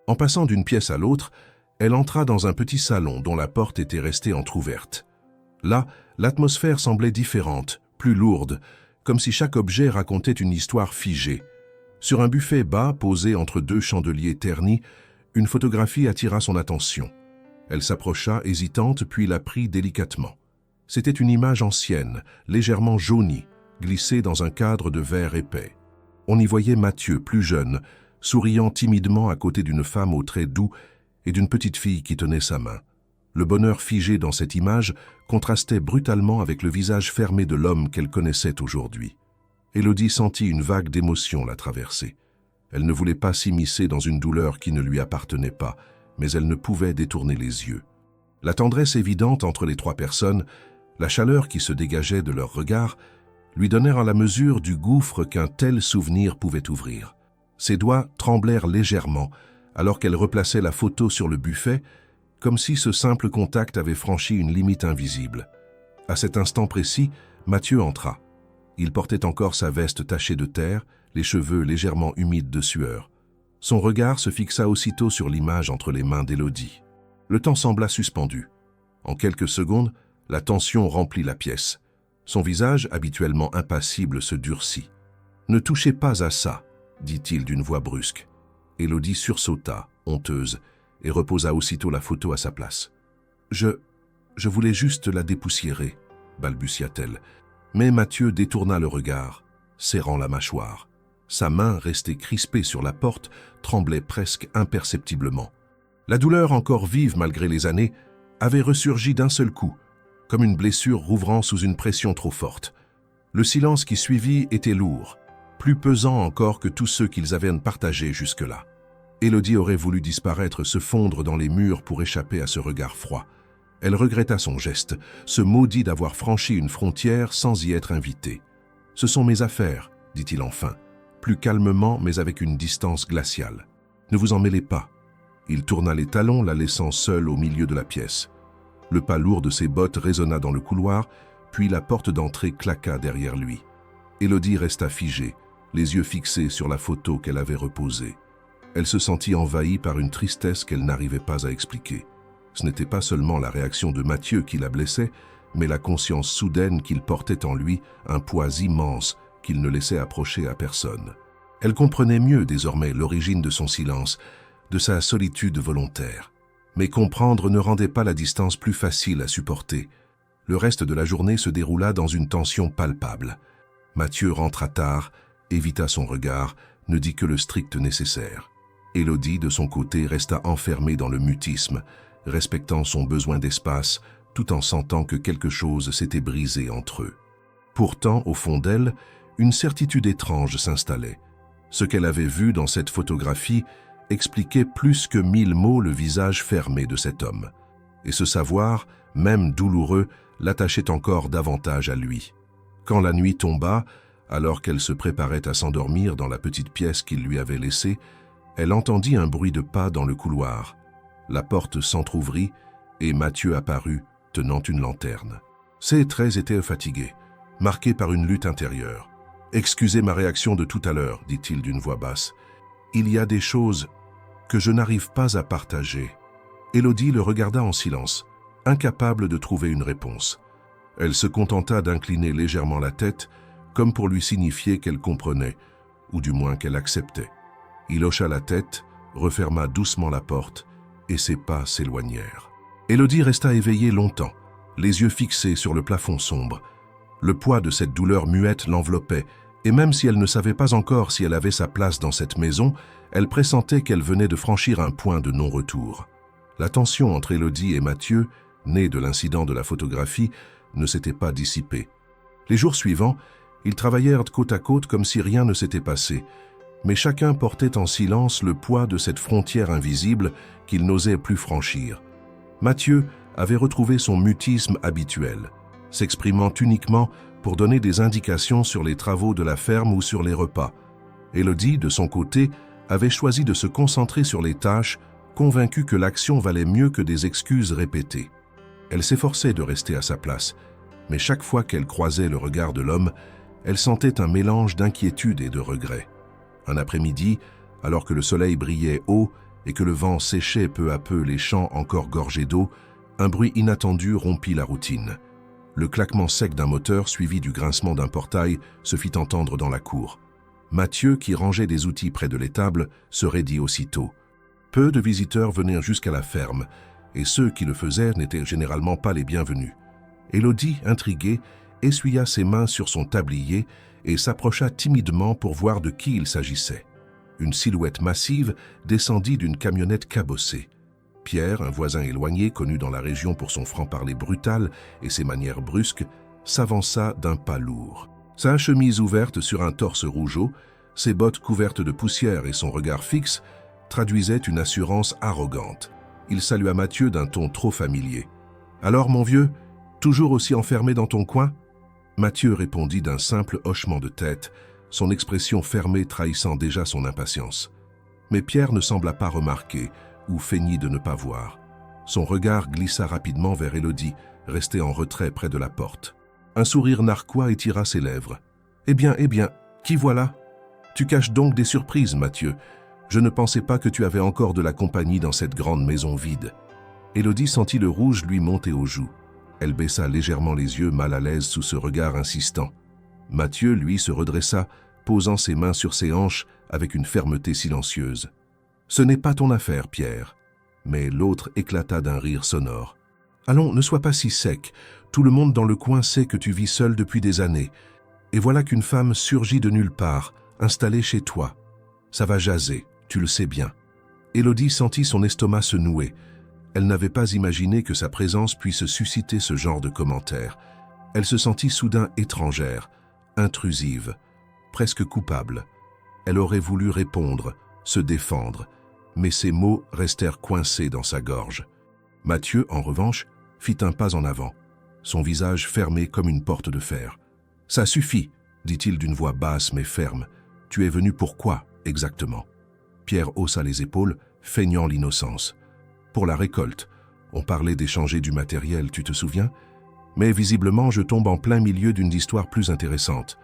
En passant d'une pièce à l'autre, elle entra dans un petit salon dont la porte était restée entr'ouverte. Là, l'atmosphère semblait différente, plus lourde, comme si chaque objet racontait une histoire figée. Sur un buffet bas, posé entre deux chandeliers ternis, une photographie attira son attention. Elle s'approcha, hésitante, puis la prit délicatement. C'était une image ancienne, légèrement jaunie, glissée dans un cadre de verre épais. On y voyait Mathieu, plus jeune, souriant timidement à côté d'une femme aux traits doux et d'une petite fille qui tenait sa main. Le bonheur figé dans cette image contrastait brutalement avec le visage fermé de l'homme qu'elle connaissait aujourd'hui. Élodie sentit une vague d'émotion la traverser. Elle ne voulait pas s'immiscer dans une douleur qui ne lui appartenait pas, mais elle ne pouvait détourner les yeux. La tendresse évidente entre les trois personnes, la chaleur qui se dégageait de leurs regards, lui donnèrent la mesure du gouffre qu'un tel souvenir pouvait ouvrir. Ses doigts tremblèrent légèrement alors qu'elle replaçait la photo sur le buffet, comme si ce simple contact avait franchi une limite invisible. À cet instant précis, Mathieu entra. Il portait encore sa veste tachée de terre, les cheveux légèrement humides de sueur. Son regard se fixa aussitôt sur l'image entre les mains d'Élodie. Le temps sembla suspendu. En quelques secondes, la tension remplit la pièce. Son visage, habituellement impassible, se durcit. « Ne touchez pas à ça », dit-il d'une voix brusque. Élodie sursauta, honteuse, et reposa aussitôt la photo à sa place. « Je voulais juste la dépoussiérer », balbutia-t-elle. Mais Mathieu détourna le regard, serrant la mâchoire. Sa main, restée crispée sur la porte, tremblait presque imperceptiblement. La douleur, encore vive malgré les années, avait ressurgi d'un seul coup, comme une blessure rouvrant sous une pression trop forte. Le silence qui suivit était lourd, plus pesant encore que tous ceux qu'ils avaient partagés jusque-là. Élodie aurait voulu disparaître, se fondre dans les murs pour échapper à ce regard froid. Elle regretta son geste, se maudit d'avoir franchi une frontière sans y être invitée. « Ce sont mes affaires », dit-il enfin, plus calmement mais avec une distance glaciale. « Ne vous en mêlez pas. » Il tourna les talons, la laissant seule au milieu de la pièce. Le pas lourd de ses bottes résonna dans le couloir, puis la porte d'entrée claqua derrière lui. Élodie resta figée, les yeux fixés sur la photo qu'elle avait reposée. Elle se sentit envahie par une tristesse qu'elle n'arrivait pas à expliquer. Ce n'était pas seulement la réaction de Mathieu qui la blessait, mais la conscience soudaine qu'il portait en lui un poids immense qu'il ne laissait approcher à personne. Elle comprenait mieux désormais l'origine de son silence, de sa solitude volontaire. Mais comprendre ne rendait pas la distance plus facile à supporter. Le reste de la journée se déroula dans une tension palpable. Mathieu rentra tard, évita son regard, ne dit que le strict nécessaire. Élodie, de son côté, resta enfermée dans le mutisme, respectant son besoin d'espace, tout en sentant que quelque chose s'était brisé entre eux. Pourtant, au fond d'elle, une certitude étrange s'installait. Ce qu'elle avait vu dans cette photographie expliquait plus que 1000 mots le visage fermé de cet homme. Et ce savoir, même douloureux, l'attachait encore davantage à lui. Quand la nuit tomba, alors qu'elle se préparait à s'endormir dans la petite pièce qu'il lui avait laissée, elle entendit un bruit de pas dans le couloir. La porte s'entr'ouvrit et Mathieu apparut, tenant une lanterne. Ses traits étaient fatigués, marqués par une lutte intérieure. « Excusez ma réaction de tout à l'heure, dit-il d'une voix basse. Il y a des choses que je n'arrive pas à partager. » Élodie le regarda en silence, incapable de trouver une réponse. Elle se contenta d'incliner légèrement la tête, comme pour lui signifier qu'elle comprenait, ou du moins qu'elle acceptait. Il hocha la tête, referma doucement la porte, et ses pas s'éloignèrent. Élodie resta éveillée longtemps, les yeux fixés sur le plafond sombre. Le poids de cette douleur muette l'enveloppait, et même si elle ne savait pas encore si elle avait sa place dans cette maison, elle pressentait qu'elle venait de franchir un point de non-retour. La tension entre Élodie et Mathieu, née de l'incident de la photographie, ne s'était pas dissipée. Les jours suivants, ils travaillèrent côte à côte comme si rien ne s'était passé, mais chacun portait en silence le poids de cette frontière invisible qu'il n'osait plus franchir. Mathieu avait retrouvé son mutisme habituel, s'exprimant uniquement pour donner des indications sur les travaux de la ferme ou sur les repas. Élodie, de son côté, avait choisi de se concentrer sur les tâches, convaincue que l'action valait mieux que des excuses répétées. Elle s'efforçait de rester à sa place, mais chaque fois qu'elle croisait le regard de l'homme, elle sentait un mélange d'inquiétude et de regret. Un après-midi, alors que le soleil brillait haut et que le vent séchait peu à peu les champs encore gorgés d'eau, un bruit inattendu rompit la routine. Le claquement sec d'un moteur suivi du grincement d'un portail se fit entendre dans la cour. Mathieu, qui rangeait des outils près de l'étable, se raidit aussitôt. Peu de visiteurs venaient jusqu'à la ferme, et ceux qui le faisaient n'étaient généralement pas les bienvenus. Élodie, intriguée, essuya ses mains sur son tablier et s'approcha timidement pour voir de qui il s'agissait. Une silhouette massive descendit d'une camionnette cabossée. Pierre, un voisin éloigné connu dans la région pour son franc-parler brutal et ses manières brusques, s'avança d'un pas lourd. Sa chemise ouverte sur un torse rougeau, ses bottes couvertes de poussière et son regard fixe traduisaient une assurance arrogante. Il salua Mathieu d'un ton trop familier. « Alors, mon vieux, toujours aussi enfermé dans ton coin ?» Mathieu répondit d'un simple hochement de tête, son expression fermée trahissant déjà son impatience. Mais Pierre ne sembla pas remarquer ou feignit de ne pas voir. Son regard glissa rapidement vers Élodie, restée en retrait près de la porte. Un sourire narquois étira ses lèvres. « Eh bien, qui voilà ? Tu caches donc des surprises, Mathieu. Je ne pensais pas que tu avais encore de la compagnie dans cette grande maison vide. » Élodie sentit le rouge lui monter aux joues. Elle baissa légèrement les yeux, mal à l'aise sous ce regard insistant. Mathieu, lui, se redressa, posant ses mains sur ses hanches avec une fermeté silencieuse. « Ce n'est pas ton affaire, Pierre. » Mais l'autre éclata d'un rire sonore. « Allons, ne sois pas si sec. Tout le monde dans le coin sait que tu vis seul depuis des années. Et voilà qu'une femme surgit de nulle part, installée chez toi. Ça va jaser, tu le sais bien. » Élodie sentit son estomac se nouer. Elle n'avait pas imaginé que sa présence puisse susciter ce genre de commentaires. Elle se sentit soudain étrangère, intrusive, presque coupable. Elle aurait voulu répondre, se défendre, mais ses mots restèrent coincés dans sa gorge. Mathieu, en revanche, fit un pas en avant, son visage fermé comme une porte de fer. « Ça suffit, dit-il d'une voix basse mais ferme. Tu es venu pourquoi, exactement ?» Pierre haussa les épaules, feignant l'innocence. « Pour la récolte. On parlait d'échanger du matériel, tu te souviens? Mais visiblement, je tombe en plein milieu d'une histoire plus intéressante. »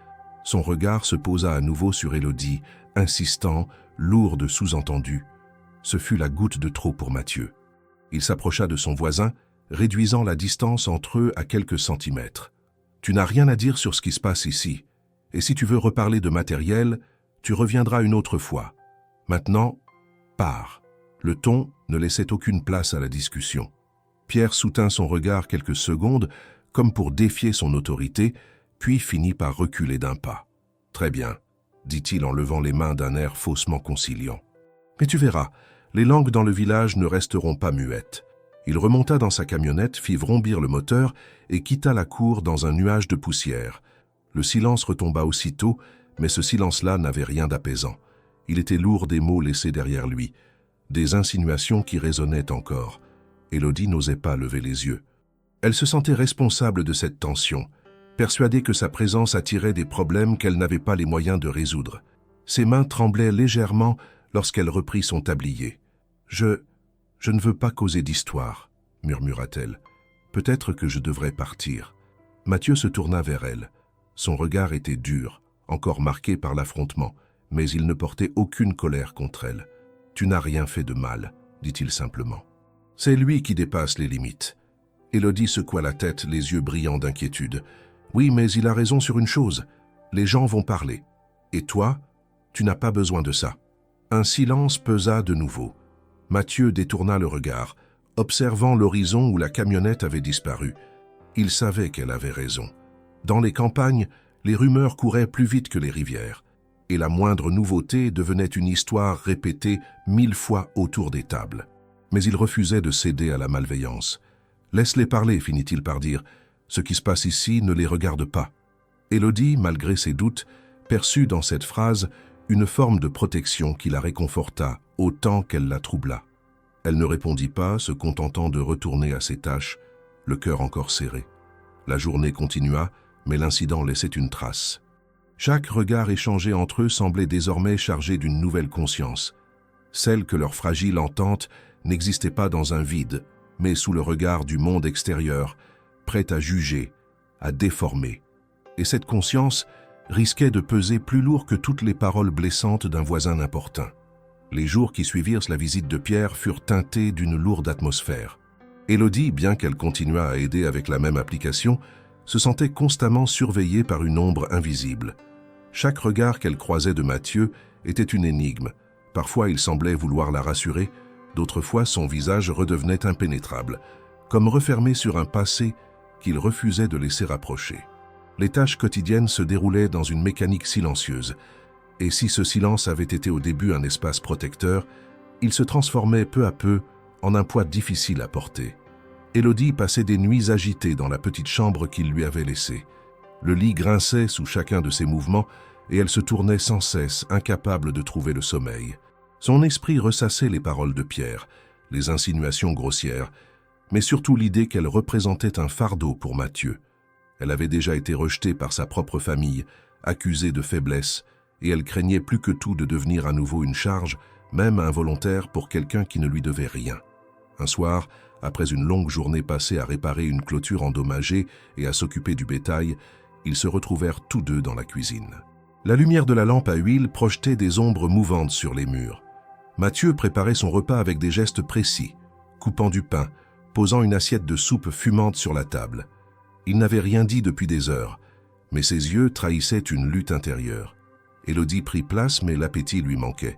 Son regard se posa à nouveau sur Élodie, insistant, lourd de sous-entendus. Ce fut la goutte de trop pour Mathieu. Il s'approcha de son voisin, réduisant la distance entre eux à quelques centimètres. « Tu n'as rien à dire sur ce qui se passe ici. Et si tu veux reparler de matériel, tu reviendras une autre fois. Maintenant, pars. » Le ton ne laissait aucune place à la discussion. Pierre soutint son regard quelques secondes, comme pour défier son autorité, puis finit par reculer d'un pas. « Très bien, » dit-il en levant les mains d'un air faussement conciliant. « Mais tu verras, les langues dans le village ne resteront pas muettes. » Il remonta dans sa camionnette, fit vrombir le moteur et quitta la cour dans un nuage de poussière. Le silence retomba aussitôt, mais ce silence-là n'avait rien d'apaisant. Il était lourd des mots laissés derrière lui, des insinuations qui résonnaient encore. Élodie n'osait pas lever les yeux. Elle se sentait responsable de cette tension, persuadée que sa présence attirait des problèmes qu'elle n'avait pas les moyens de résoudre. Ses mains tremblaient légèrement lorsqu'elle reprit son tablier. « Je ne veux pas causer d'histoire, » murmura-t-elle. « Peut-être que je devrais partir. » Mathieu se tourna vers elle. Son regard était dur, encore marqué par l'affrontement, mais il ne portait aucune colère contre elle. « Tu n'as rien fait de mal, » dit-il simplement. « C'est lui qui dépasse les limites. » Élodie secoua la tête, les yeux brillants d'inquiétude. « Oui, mais il a raison sur une chose. Les gens vont parler. Et toi, tu n'as pas besoin de ça. » Un silence pesa de nouveau. Mathieu détourna le regard, observant l'horizon où la camionnette avait disparu. Il savait qu'elle avait raison. Dans les campagnes, les rumeurs couraient plus vite que les rivières, et la moindre nouveauté devenait une histoire répétée 1000 fois autour des tables. Mais il refusait de céder à la malveillance. « Laisse-les parler, finit-il par dire. Ce qui se passe ici ne les regarde pas. » Élodie, malgré ses doutes, perçut dans cette phrase une forme de protection qui la réconforta autant qu'elle la troubla. Elle ne répondit pas, se contentant de retourner à ses tâches, le cœur encore serré. La journée continua, mais l'incident laissait une trace. Chaque regard échangé entre eux semblait désormais chargé d'une nouvelle conscience, celle que leur fragile entente n'existait pas dans un vide, mais sous le regard du monde extérieur, prêt à juger, à déformer. Et cette conscience risquait de peser plus lourd que toutes les paroles blessantes d'un voisin importun. Les jours qui suivirent la visite de Pierre furent teintés d'une lourde atmosphère. Élodie, bien qu'elle continuât à aider avec la même application, se sentait constamment surveillée par une ombre invisible. Chaque regard qu'elle croisait de Mathieu était une énigme. Parfois, il semblait vouloir la rassurer, d'autres fois, son visage redevenait impénétrable, comme refermé sur un passé qu'il refusait de laisser approcher. Les tâches quotidiennes se déroulaient dans une mécanique silencieuse, et si ce silence avait été au début un espace protecteur, il se transformait peu à peu en un poids difficile à porter. Élodie passait des nuits agitées dans la petite chambre qu'il lui avait laissée. Le lit grinçait sous chacun de ses mouvements et elle se tournait sans cesse, incapable de trouver le sommeil. Son esprit ressassait les paroles de Pierre, les insinuations grossières, mais surtout l'idée qu'elle représentait un fardeau pour Mathieu. Elle avait déjà été rejetée par sa propre famille, accusée de faiblesse, et elle craignait plus que tout de devenir à nouveau une charge, même involontaire pour quelqu'un qui ne lui devait rien. Un soir, après une longue journée passée à réparer une clôture endommagée et à s'occuper du bétail, ils se retrouvèrent tous deux dans la cuisine. La lumière de la lampe à huile projetait des ombres mouvantes sur les murs. Mathieu préparait son repas avec des gestes précis, coupant du pain, posant une assiette de soupe fumante sur la table. Il n'avait rien dit depuis des heures, mais ses yeux trahissaient une lutte intérieure. Élodie prit place, mais l'appétit lui manquait.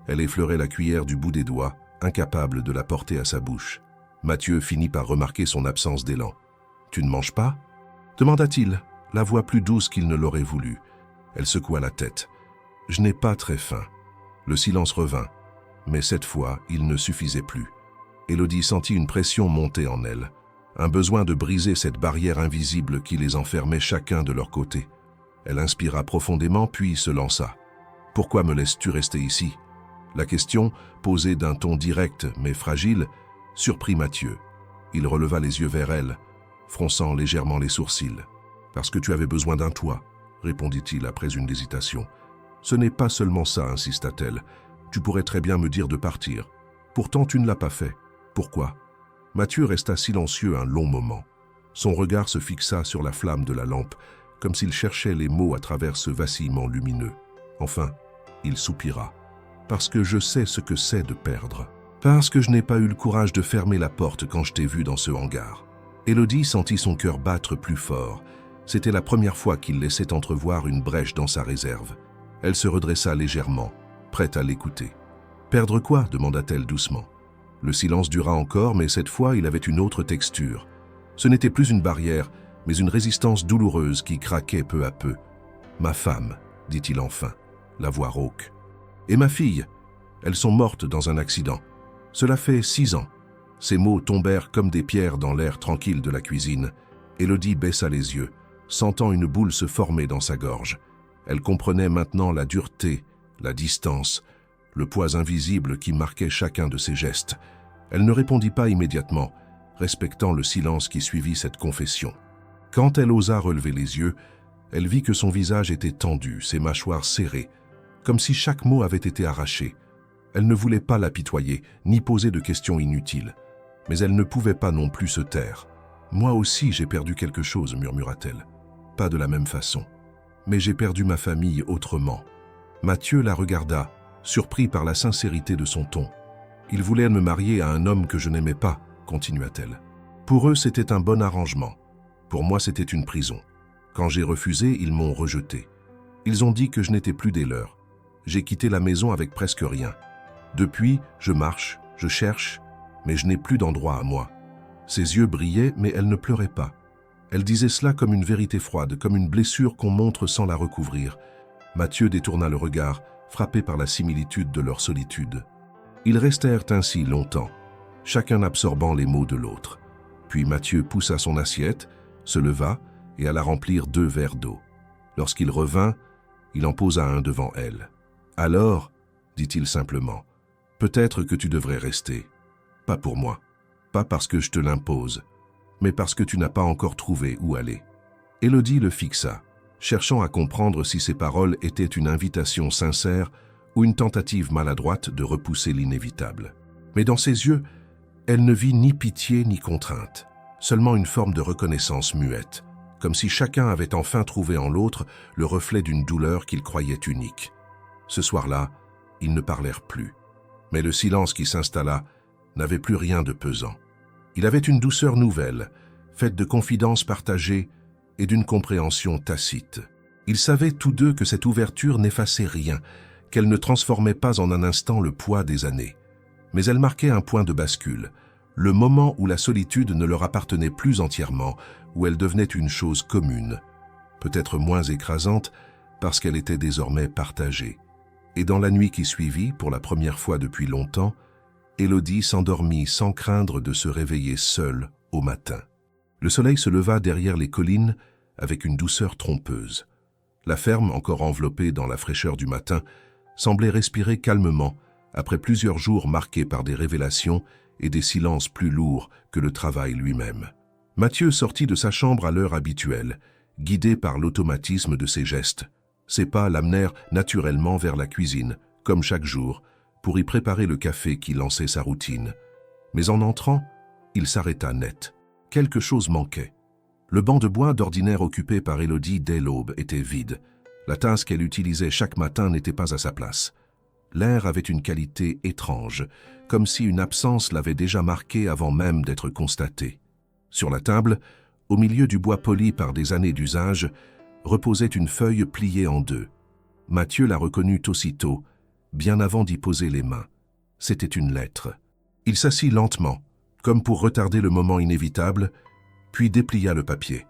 Elle effleurait la cuillère du bout des doigts, incapable de la porter à sa bouche. Mathieu finit par remarquer son absence d'élan. « Tu ne manges pas ?» demanda-t-il, la voix plus douce qu'il ne l'aurait voulu. Elle secoua la tête. « Je n'ai pas très faim. » Le silence revint, mais cette fois, il ne suffisait plus. Élodie sentit une pression monter en elle, un besoin de briser cette barrière invisible qui les enfermait chacun de leur côté. Elle inspira profondément, puis se lança. « Pourquoi me laisses-tu rester ici ?» La question, posée d'un ton direct mais fragile, surprit Mathieu. Il releva les yeux vers elle, fronçant légèrement les sourcils. « Parce que tu avais besoin d'un toit, » répondit-il après une hésitation. « Ce n'est pas seulement ça, insista-t-elle. Tu pourrais très bien me dire de partir. Pourtant, tu ne l'as pas fait. Pourquoi ?» Mathieu resta silencieux un long moment. Son regard se fixa sur la flamme de la lampe, comme s'il cherchait les mots à travers ce vacillement lumineux. Enfin, il soupira. « Parce que je sais ce que c'est de perdre. Parce que je n'ai pas eu le courage de fermer la porte quand je t'ai vu dans ce hangar. » Élodie sentit son cœur battre plus fort. C'était la première fois qu'il laissait entrevoir une brèche dans sa réserve. Elle se redressa légèrement, prête à l'écouter. « Perdre quoi ?» demanda-t-elle doucement. Le silence dura encore, mais cette fois, il avait une autre texture. Ce n'était plus une barrière, mais une résistance douloureuse qui craquait peu à peu. « Ma femme, » dit-il enfin, la voix rauque. « Et ma fille, elles sont mortes dans un accident. Cela fait 6 ans. » Ces mots tombèrent comme des pierres dans l'air tranquille de la cuisine. Élodie baissa les yeux, sentant une boule se former dans sa gorge. Elle comprenait maintenant la dureté, la distance, le poids invisible qui marquait chacun de ses gestes. Elle ne répondit pas immédiatement, respectant le silence qui suivit cette confession. Quand elle osa relever les yeux, elle vit que son visage était tendu, ses mâchoires serrées, comme si chaque mot avait été arraché. Elle ne voulait pas l'apitoyer, ni poser de questions inutiles. Mais elle ne pouvait pas non plus se taire. « Moi aussi j'ai perdu quelque chose, » murmura-t-elle. « Pas de la même façon. Mais j'ai perdu ma famille autrement. » Mathieu la regarda, surpris par la sincérité de son ton. « Il voulait me marier à un homme que je n'aimais pas, » continua-t-elle. « Pour eux, c'était un bon arrangement. Pour moi, c'était une prison. Quand j'ai refusé, ils m'ont rejeté. Ils ont dit que je n'étais plus des leurs. J'ai quitté la maison avec presque rien. Depuis, je marche, je cherche, mais je n'ai plus d'endroit à moi. » Ses yeux brillaient, mais elle ne pleurait pas. Elle disait cela comme une vérité froide, comme une blessure qu'on montre sans la recouvrir. Mathieu détourna le regard, frappé par la similitude de leur solitude. Ils restèrent ainsi longtemps, chacun absorbant les mots de l'autre. Puis Mathieu poussa son assiette, se leva et alla remplir 2 verres d'eau. Lorsqu'il revint, il en posa un devant elle. « Alors, dit-il simplement, peut-être que tu devrais rester. Pas pour moi, pas parce que je te l'impose, mais parce que tu n'as pas encore trouvé où aller. » Élodie le fixa, cherchant à comprendre si ses paroles étaient une invitation sincère ou une tentative maladroite de repousser l'inévitable. Mais dans ses yeux, elle ne vit ni pitié ni contrainte, seulement une forme de reconnaissance muette, comme si chacun avait enfin trouvé en l'autre le reflet d'une douleur qu'il croyait unique. Ce soir-là, ils ne parlèrent plus, mais le silence qui s'installa n'avait plus rien de pesant. Il avait une douceur nouvelle, faite de confidences partagées et d'une compréhension tacite. Ils savaient tous deux que cette ouverture n'effaçait rien, qu'elle ne transformait pas en un instant le poids des années. Mais elle marquait un point de bascule, le moment où la solitude ne leur appartenait plus entièrement, où elle devenait une chose commune, peut-être moins écrasante parce qu'elle était désormais partagée. Et dans la nuit qui suivit, pour la première fois depuis longtemps, Élodie s'endormit sans craindre de se réveiller seule au matin. Le soleil se leva derrière les collines avec une douceur trompeuse. La ferme, encore enveloppée dans la fraîcheur du matin, semblait respirer calmement après plusieurs jours marqués par des révélations et des silences plus lourds que le travail lui-même. Mathieu sortit de sa chambre à l'heure habituelle, guidé par l'automatisme de ses gestes. Ses pas l'amenèrent naturellement vers la cuisine, comme chaque jour, pour y préparer le café qui lançait sa routine. Mais en entrant, il s'arrêta net. Quelque chose manquait. Le banc de bois d'ordinaire occupé par Élodie dès l'aube était vide. La tasse qu'elle utilisait chaque matin n'était pas à sa place. L'air avait une qualité étrange, comme si une absence l'avait déjà marqué avant même d'être constatée. Sur la table, au milieu du bois poli par des années d'usage, reposait une feuille pliée en deux. Mathieu la reconnut aussitôt, bien avant d'y poser les mains. C'était une lettre. Il s'assit lentement, comme pour retarder le moment inévitable, puis déplia le papier.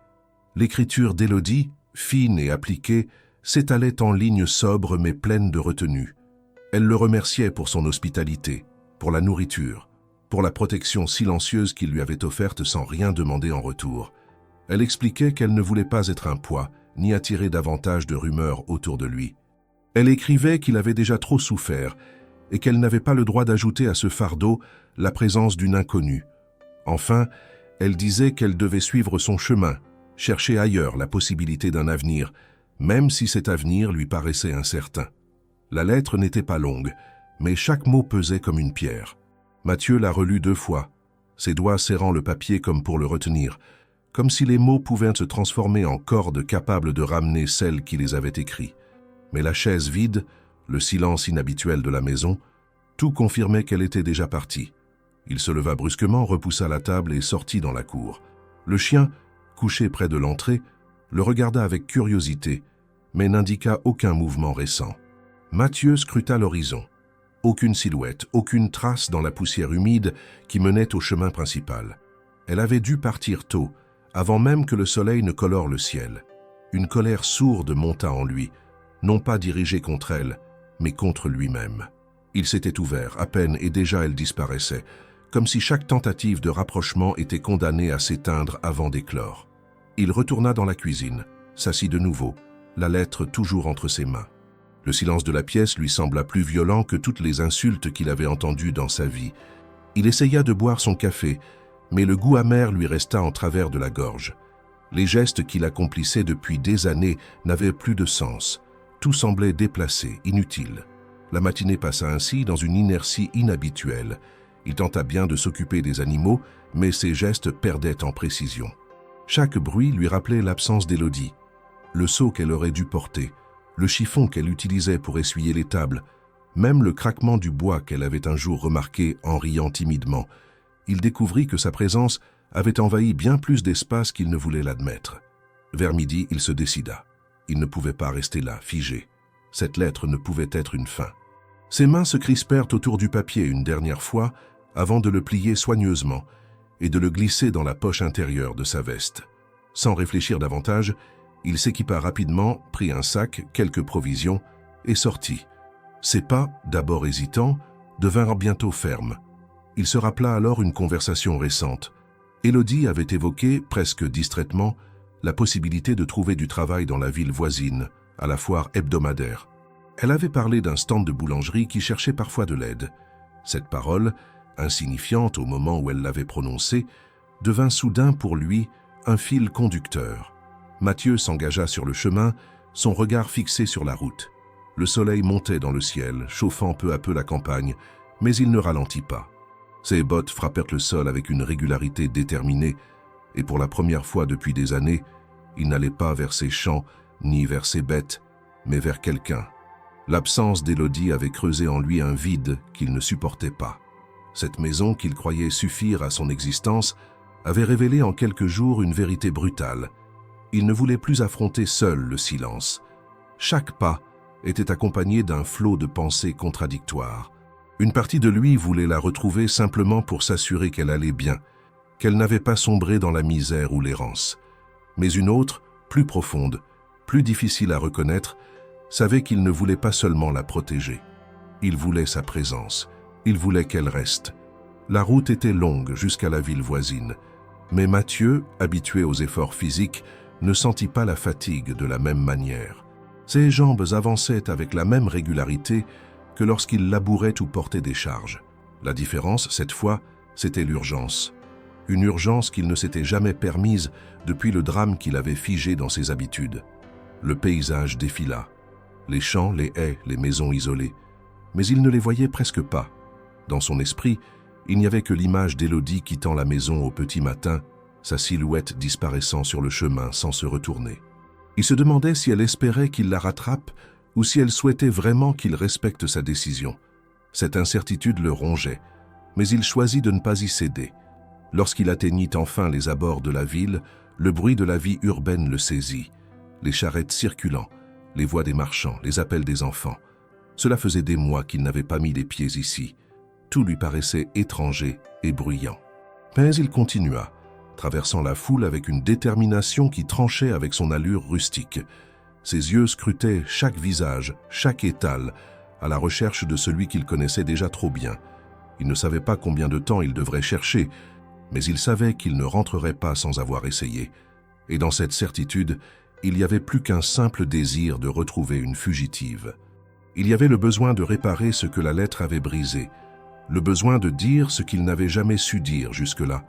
L'écriture d'Élodie, fine et appliquée, s'étalait en lignes sobres mais pleines de retenue. Elle le remerciait pour son hospitalité, pour la nourriture, pour la protection silencieuse qu'il lui avait offerte sans rien demander en retour. Elle expliquait qu'elle ne voulait pas être un poids, ni attirer davantage de rumeurs autour de lui. Elle écrivait qu'il avait déjà trop souffert et qu'elle n'avait pas le droit d'ajouter à ce fardeau la présence d'une inconnue. Enfin, elle disait qu'elle devait suivre son chemin, chercher ailleurs la possibilité d'un avenir, même si cet avenir lui paraissait incertain. La lettre n'était pas longue, mais chaque mot pesait comme une pierre. Mathieu la relut 2 fois, ses doigts serrant le papier comme pour le retenir, comme si les mots pouvaient se transformer en cordes capables de ramener celle qui les avait écrits. Mais la chaise vide, le silence inhabituel de la maison, tout confirmait qu'elle était déjà partie. Il se leva brusquement, repoussa la table et sortit dans la cour. Le chien, couché près de l'entrée, le regarda avec curiosité, mais n'indiqua aucun mouvement récent. Mathieu scruta l'horizon. Aucune silhouette, aucune trace dans la poussière humide qui menait au chemin principal. Elle avait dû partir tôt, avant même que le soleil ne colore le ciel. Une colère sourde monta en lui, non pas dirigée contre elle, mais contre lui-même. Il s'était ouvert, à peine, et déjà elle disparaissait, comme si chaque tentative de rapprochement était condamnée à s'éteindre avant d'éclore. Il retourna dans la cuisine, s'assit de nouveau, la lettre toujours entre ses mains. Le silence de la pièce lui sembla plus violent que toutes les insultes qu'il avait entendues dans sa vie. Il essaya de boire son café, mais le goût amer lui resta en travers de la gorge. Les gestes qu'il accomplissait depuis des années n'avaient plus de sens. Tout semblait déplacé, inutile. La matinée passa ainsi dans une inertie inhabituelle. Il tenta bien de s'occuper des animaux, mais ses gestes perdaient en précision. Chaque bruit lui rappelait l'absence d'Élodie, le seau qu'elle aurait dû porter, le chiffon qu'elle utilisait pour essuyer les tables, même le craquement du bois qu'elle avait un jour remarqué en riant timidement. Il découvrit que sa présence avait envahi bien plus d'espace qu'il ne voulait l'admettre. Vers midi, il se décida. Il ne pouvait pas rester là, figé. Cette lettre ne pouvait être une fin. Ses mains se crispèrent autour du papier une dernière fois avant de le plier soigneusement et de le glisser dans la poche intérieure de sa veste. Sans réfléchir davantage, il s'équipa rapidement, prit un sac, quelques provisions et sortit. Ses pas, d'abord hésitants, devinrent bientôt fermes. Il se rappela alors une conversation récente. Élodie avait évoqué, presque distraitement, la possibilité de trouver du travail dans la ville voisine, à la foire hebdomadaire. Elle avait parlé d'un stand de boulangerie qui cherchait parfois de l'aide. Cette parole, insignifiante au moment où elle l'avait prononcée, devint soudain pour lui un fil conducteur. Mathieu s'engagea sur le chemin, son regard fixé sur la route. Le soleil montait dans le ciel, chauffant peu à peu la campagne, mais il ne ralentit pas. Ses bottes frappèrent le sol avec une régularité déterminée, et pour la première fois depuis des années, il n'allait pas vers ses champs, ni vers ses bêtes, mais vers quelqu'un. L'absence d'Élodie avait creusé en lui un vide qu'il ne supportait pas. Cette maison qu'il croyait suffire à son existence avait révélé en quelques jours une vérité brutale. Il ne voulait plus affronter seul le silence. Chaque pas était accompagné d'un flot de pensées contradictoires. Une partie de lui voulait la retrouver simplement pour s'assurer qu'elle allait bien, qu'elle n'avait pas sombré dans la misère ou l'errance. Mais une autre, plus profonde, plus difficile à reconnaître, savait qu'il ne voulait pas seulement la protéger. Il voulait sa présence, il voulait qu'elle reste, La route était longue jusqu'à la ville voisine, mais Mathieu, habitué aux efforts physiques, ne sentit pas la fatigue de la même manière. Ses jambes avançaient avec la même régularité que lorsqu'il labourait ou portait des charges. La différence, cette fois, c'était l'urgence. Une urgence qu'il ne s'était jamais permise depuis le drame qu'il avait figé dans ses habitudes. Le paysage défila. Les champs, les haies, les maisons isolées. Mais il ne les voyait presque pas. Dans son esprit, il n'y avait que l'image d'Élodie quittant la maison au petit matin, sa silhouette disparaissant sur le chemin sans se retourner. Il se demandait si elle espérait qu'il la rattrape ou si elle souhaitait vraiment qu'il respecte sa décision. Cette incertitude le rongeait, mais il choisit de ne pas y céder. Lorsqu'il atteignit enfin les abords de la ville, le bruit de la vie urbaine le saisit. Les charrettes circulant, les voix des marchands, les appels des enfants. Cela faisait des mois qu'il n'avait pas mis les pieds ici. Tout lui paraissait étranger et bruyant. Mais il continua, traversant la foule avec une détermination qui tranchait avec son allure rustique. Ses yeux scrutaient chaque visage, chaque étal, à la recherche de celui qu'il connaissait déjà trop bien. Il ne savait pas combien de temps il devrait chercher, mais il savait qu'il ne rentrerait pas sans avoir essayé. Et dans cette certitude, il n'y avait plus qu'un simple désir de retrouver une fugitive. Il y avait le besoin de réparer ce que la lettre avait brisé, le besoin de dire ce qu'il n'avait jamais su dire jusque-là.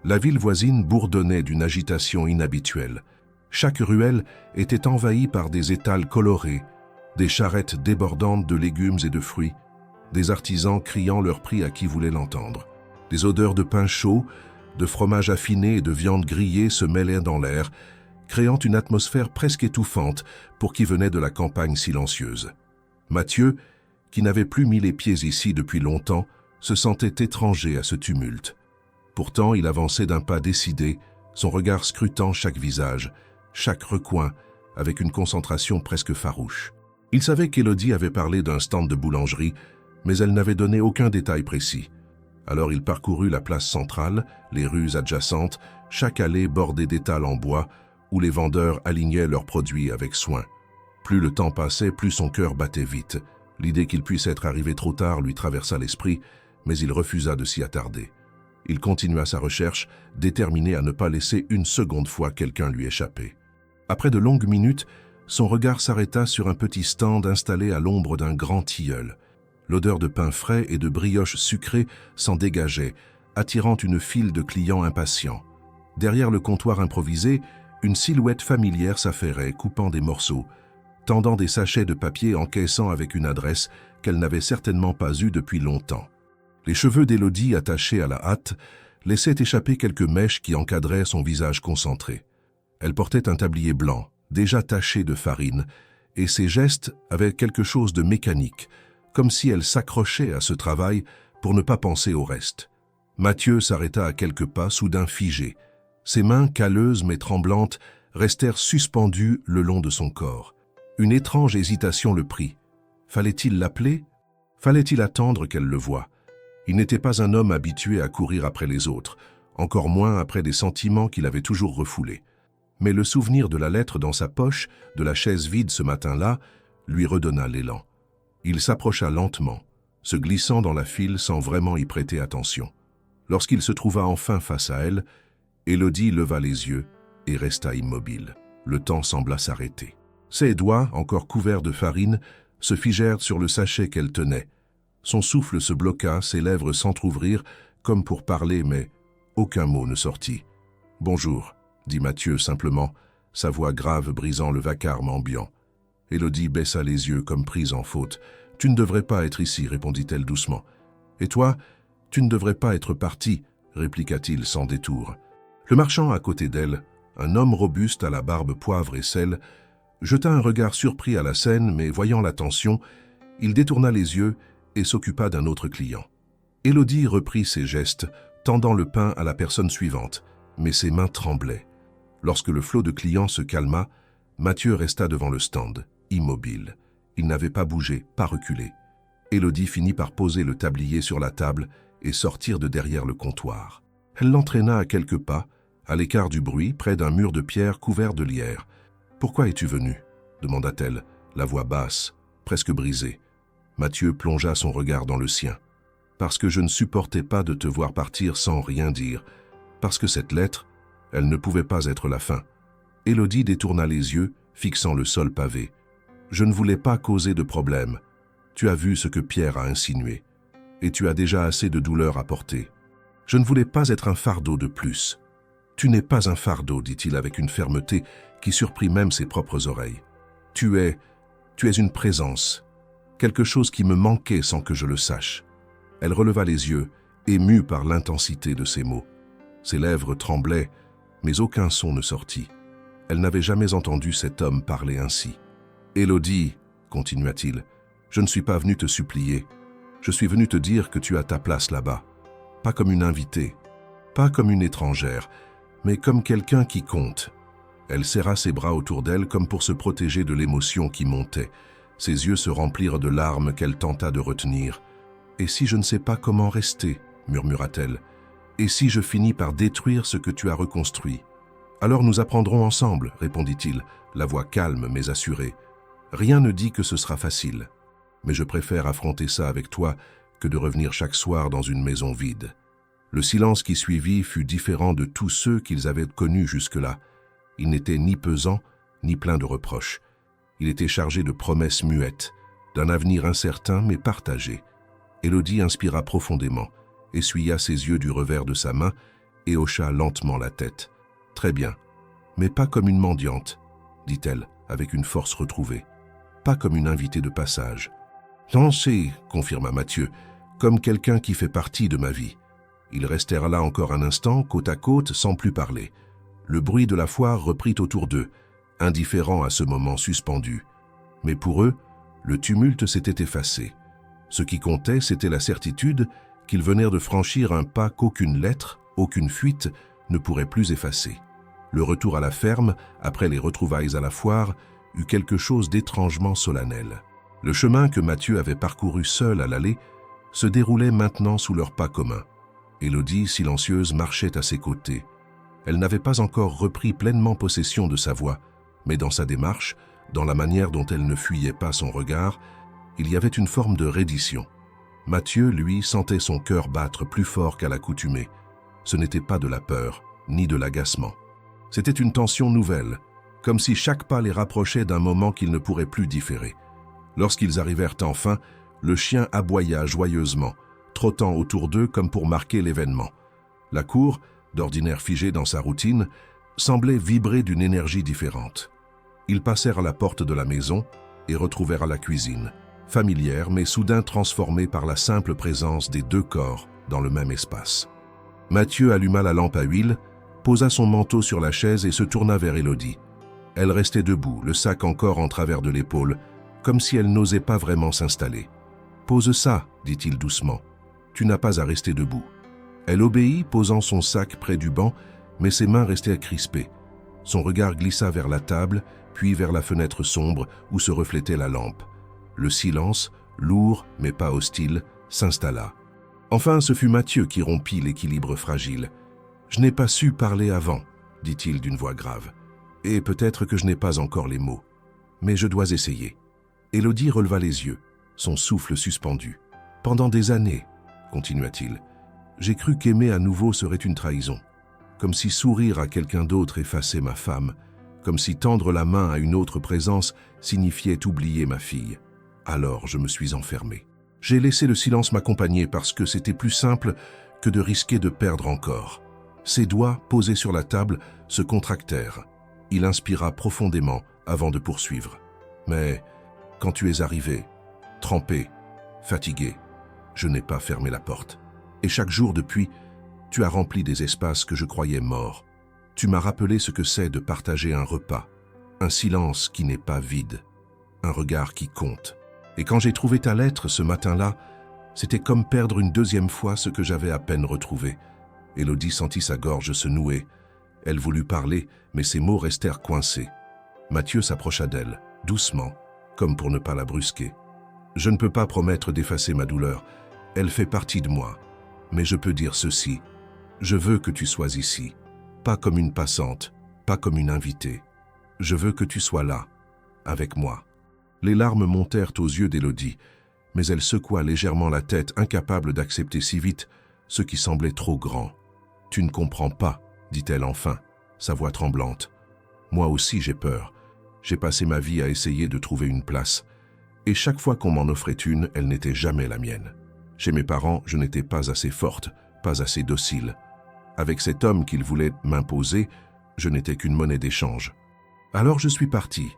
La ville voisine bourdonnait d'une agitation inhabituelle. Chaque ruelle était envahie par des étals colorés, des charrettes débordantes de légumes et de fruits, des artisans criant leur prix à qui voulait l'entendre. Des odeurs de pain chaud, de fromage affiné et de viande grillée se mêlaient dans l'air, créant une atmosphère presque étouffante pour qui venait de la campagne silencieuse. Mathieu, qui n'avait plus mis les pieds ici depuis longtemps, se sentait étranger à ce tumulte. Pourtant, il avançait d'un pas décidé, son regard scrutant chaque visage, chaque recoin, avec une concentration presque farouche. Il savait qu'Élodie avait parlé d'un stand de boulangerie, mais elle n'avait donné aucun détail précis. Alors il parcourut la place centrale, les rues adjacentes, chaque allée bordée d'étals en bois, où les vendeurs alignaient leurs produits avec soin. Plus le temps passait, plus son cœur battait vite. L'idée qu'il puisse être arrivé trop tard lui traversa l'esprit, mais il refusa de s'y attarder. Il continua sa recherche, déterminé à ne pas laisser une seconde fois quelqu'un lui échapper. Après de longues minutes, son regard s'arrêta sur un petit stand installé à l'ombre d'un grand tilleul. L'odeur de pain frais et de brioches sucrées s'en dégageait, attirant une file de clients impatients. Derrière le comptoir improvisé, une silhouette familière s'affairait, coupant des morceaux, tendant des sachets de papier, encaissant avec une adresse qu'elle n'avait certainement pas eue depuis longtemps. Les cheveux d'Élodie, attachés à la hâte, laissaient échapper quelques mèches qui encadraient son visage concentré. Elle portait un tablier blanc, déjà taché de farine, et ses gestes avaient quelque chose de mécanique, comme si elle s'accrochait à ce travail pour ne pas penser au reste. Mathieu s'arrêta à quelques pas, soudain figé. Ses mains, calleuses mais tremblantes, restèrent suspendues le long de son corps. Une étrange hésitation le prit. Fallait-il l'appeler? Fallait-il attendre qu'elle le voie? Il n'était pas un homme habitué à courir après les autres, encore moins après des sentiments qu'il avait toujours refoulés. Mais le souvenir de la lettre dans sa poche, de la chaise vide ce matin-là, lui redonna l'élan. Il s'approcha lentement, se glissant dans la file sans vraiment y prêter attention. Lorsqu'il se trouva enfin face à elle, Élodie leva les yeux et resta immobile. Le temps sembla s'arrêter. Ses doigts, encore couverts de farine, se figèrent sur le sachet qu'elle tenait. Son souffle se bloqua, ses lèvres s'entr'ouvrirent, comme pour parler, mais aucun mot ne sortit. « Bonjour », dit Mathieu simplement, sa voix grave brisant le vacarme ambiant. Élodie baissa les yeux comme prise en faute. « Tu ne devrais pas être ici, répondit-elle doucement. « Et toi, tu ne devrais pas être parti, répliqua-t-il sans détour. Le marchand à côté d'elle, un homme robuste à la barbe poivre et sel, jeta un regard surpris à la scène, mais voyant la tension, il détourna les yeux et s'occupa d'un autre client. Élodie reprit ses gestes, tendant le pain à la personne suivante, mais ses mains tremblaient. Lorsque le flot de clients se calma, Mathieu resta devant le stand, immobile. Il n'avait pas bougé, pas reculé. Élodie finit par poser le tablier sur la table et sortir de derrière le comptoir. Elle l'entraîna à quelques pas, à l'écart du bruit, près d'un mur de pierre couvert de lierre. « Pourquoi es-tu venu » demanda-t-elle, la voix basse, presque brisée. Mathieu plongea son regard dans le sien. parce que je ne supportais pas de te voir partir sans rien dire, parce que cette lettre, elle ne pouvait pas être la fin. » Élodie détourna les yeux, fixant le sol pavé. « Je ne voulais pas causer de problème. Tu as vu ce que Pierre a insinué. Et tu as déjà assez de douleur à porter. Je ne voulais pas être un fardeau de plus. » « Tu n'es pas un fardeau, dit-il avec une fermeté qui surprit même ses propres oreilles. Tu es une présence, quelque chose qui me manquait sans que je le sache. » Elle releva les yeux, émue par l'intensité de ses mots. Ses lèvres tremblaient, mais aucun son ne sortit. Elle n'avait jamais entendu cet homme parler ainsi. « Élodie, continua-t-il, je ne suis pas venu te supplier. Je suis venu te dire que tu as ta place là-bas. Pas comme une invitée, pas comme une étrangère, mais comme quelqu'un qui compte. » Elle serra ses bras autour d'elle comme pour se protéger de l'émotion qui montait. Ses yeux se remplirent de larmes qu'elle tenta de retenir. « Et si je ne sais pas comment rester ?» murmura-t-elle. « Et si je finis par détruire ce que tu as reconstruit ?»« Alors nous apprendrons ensemble, » répondit-il, la voix calme mais assurée. « Rien ne dit que ce sera facile. Mais je préfère affronter ça avec toi que de revenir chaque soir dans une maison vide. » Le silence qui suivit fut différent de tous ceux qu'ils avaient connus jusque-là. Il n'était ni pesant, ni plein de reproches. Il était chargé de promesses muettes, d'un avenir incertain mais partagé. Élodie inspira profondément, essuya ses yeux du revers de sa main et hocha lentement la tête. « Très bien, mais pas comme une mendiante, » dit-elle avec une force retrouvée. « Pas comme une invitée de passage. »« Non, c'est, » confirma Mathieu, « comme quelqu'un qui fait partie de ma vie. » Ils restèrent là encore un instant, côte à côte, sans plus parler. Le bruit de la foire reprit autour d'eux, indifférent à ce moment suspendu. Mais pour eux, le tumulte s'était effacé. Ce qui comptait, c'était la certitude qu'ils venèrent de franchir un pas qu'aucune lettre, aucune fuite ne pourrait plus effacer. Le retour à la ferme, après les retrouvailles à la foire, eut quelque chose d'étrangement solennel. Le chemin que Mathieu avait parcouru seul à l'aller se déroulait maintenant sous leurs pas communs. Élodie, silencieuse, marchait à ses côtés. Elle n'avait pas encore repris pleinement possession de sa voix, mais dans sa démarche, dans la manière dont elle ne fuyait pas son regard, il y avait une forme de reddition. Mathieu, lui, sentait son cœur battre plus fort qu'à l'accoutumée. Ce n'était pas de la peur, ni de l'agacement. C'était une tension nouvelle, comme si chaque pas les rapprochait d'un moment qu'ils ne pourraient plus différer. Lorsqu'ils arrivèrent enfin, le chien aboya joyeusement, trottant autour d'eux comme pour marquer l'événement. La cour, d'ordinaire figée dans sa routine, semblait vibrer d'une énergie différente. Ils passèrent à la porte de la maison et retrouvèrent la cuisine, familière mais soudain transformée par la simple présence des deux corps dans le même espace. Mathieu alluma la lampe à huile, posa son manteau sur la chaise et se tourna vers Élodie. Elle restait debout, le sac encore en travers de l'épaule, comme si elle n'osait pas vraiment s'installer. « Pose ça, » dit-il doucement. « Tu n'as pas à rester debout. » Elle obéit, posant son sac près du banc, mais ses mains restaient crispées. Son regard glissa vers la table, puis vers la fenêtre sombre où se reflétait la lampe. Le silence, lourd mais pas hostile, s'installa. Enfin, ce fut Mathieu qui rompit l'équilibre fragile. « Je n'ai pas su parler avant, » dit-il d'une voix grave. « Et peut-être que je n'ai pas encore les mots. Mais je dois essayer. » Élodie releva les yeux, son souffle suspendu. « Pendant des années, » continua-t-il, « j'ai cru qu'aimer à nouveau serait une trahison. Comme si sourire à quelqu'un d'autre effaçait ma femme, comme si tendre la main à une autre présence signifiait oublier ma fille. Alors je me suis enfermé. J'ai laissé le silence m'accompagner parce que c'était plus simple que de risquer de perdre encore. » Ses doigts, posés sur la table, se contractèrent. Il inspira profondément avant de poursuivre. « Mais quand tu es arrivé, trempé, fatigué, je n'ai pas fermé la porte. Et chaque jour depuis, tu as rempli des espaces que je croyais morts. Tu m'as rappelé ce que c'est de partager un repas, un silence qui n'est pas vide, un regard qui compte. Et quand j'ai trouvé ta lettre ce matin-là, c'était comme perdre une deuxième fois ce que j'avais à peine retrouvé. » Élodie sentit sa gorge se nouer. Elle voulut parler, mais ses mots restèrent coincés. Mathieu s'approcha d'elle, doucement, comme pour ne pas la brusquer. « Je ne peux pas promettre d'effacer ma douleur. Elle fait partie de moi. Mais je peux dire ceci. Je veux que tu sois ici. Pas comme une passante, pas comme une invitée. Je veux que tu sois là, avec moi. » Les larmes montèrent aux yeux d'Élodie, mais elle secoua légèrement la tête, incapable d'accepter si vite ce qui semblait trop grand. « Tu ne comprends pas, dit-elle enfin, sa voix tremblante. Moi aussi j'ai peur. J'ai passé ma vie à essayer de trouver une place. Et chaque fois qu'on m'en offrait une, elle n'était jamais la mienne. Chez mes parents, je n'étais pas assez forte, pas assez docile. Avec cet homme qu'il voulait m'imposer, je n'étais qu'une monnaie d'échange. Alors je suis parti.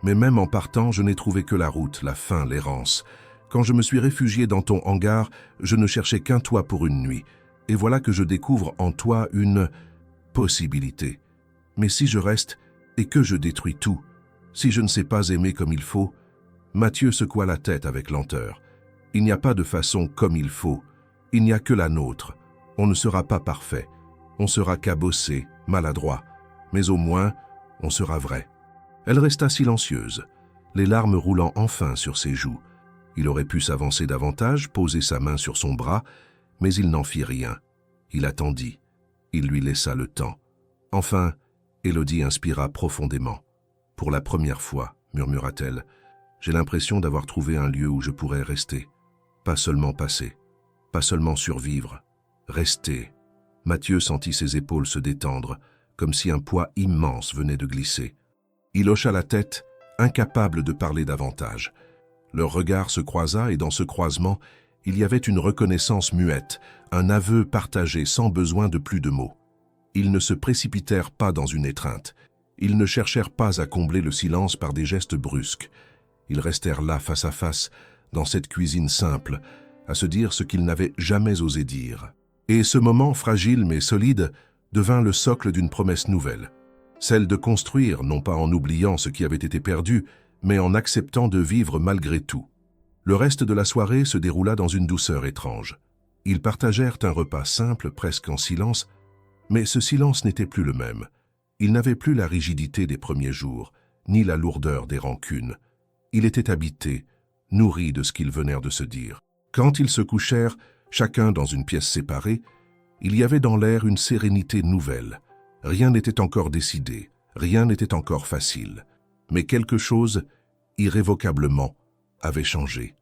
Mais même en partant, je n'ai trouvé que la route, la faim, l'errance. Quand je me suis réfugié dans ton hangar, je ne cherchais qu'un toit pour une nuit. Et voilà que je découvre en toi une possibilité. Mais si je reste et que je détruis tout, si je ne sais pas aimer comme il faut, Mathieu secoua la tête avec lenteur. Il n'y a pas de façon comme il faut. Il n'y a que la nôtre. On ne sera pas parfait. On sera cabossé, maladroit. Mais au moins, on sera vrai. Elle resta silencieuse, les larmes roulant enfin sur ses joues. Il aurait pu s'avancer davantage, poser sa main sur son bras, mais il n'en fit rien. Il attendit. Il lui laissa le temps. Enfin, Élodie inspira profondément. « Pour la première fois, murmura-t-elle, j'ai l'impression d'avoir trouvé un lieu où je pourrais rester. Pas seulement passer, pas seulement survivre, rester. » Mathieu sentit ses épaules se détendre, comme si un poids immense venait de glisser. Il hocha la tête, incapable de parler davantage. Leur regard se croisa et dans ce croisement, il y avait une reconnaissance muette, un aveu partagé sans besoin de plus de mots. Ils ne se précipitèrent pas dans une étreinte. Ils ne cherchèrent pas à combler le silence par des gestes brusques. Ils restèrent là, face à face, dans cette cuisine simple, à se dire ce qu'ils n'avaient jamais osé dire. Et ce moment, fragile mais solide, devint le socle d'une promesse nouvelle. Celle de construire, non pas en oubliant ce qui avait été perdu, mais en acceptant de vivre malgré tout. Le reste de la soirée se déroula dans une douceur étrange. Ils partagèrent un repas simple, presque en silence, mais ce silence n'était plus le même. Il n'avait plus la rigidité des premiers jours, ni la lourdeur des rancunes. Il était habité, nourri de ce qu'ils venèrent de se dire. Quand ils se couchèrent, chacun dans une pièce séparée, il y avait dans l'air une sérénité nouvelle. Rien n'était encore décidé, rien n'était encore facile. Mais quelque chose, irrévocablement, avait changé.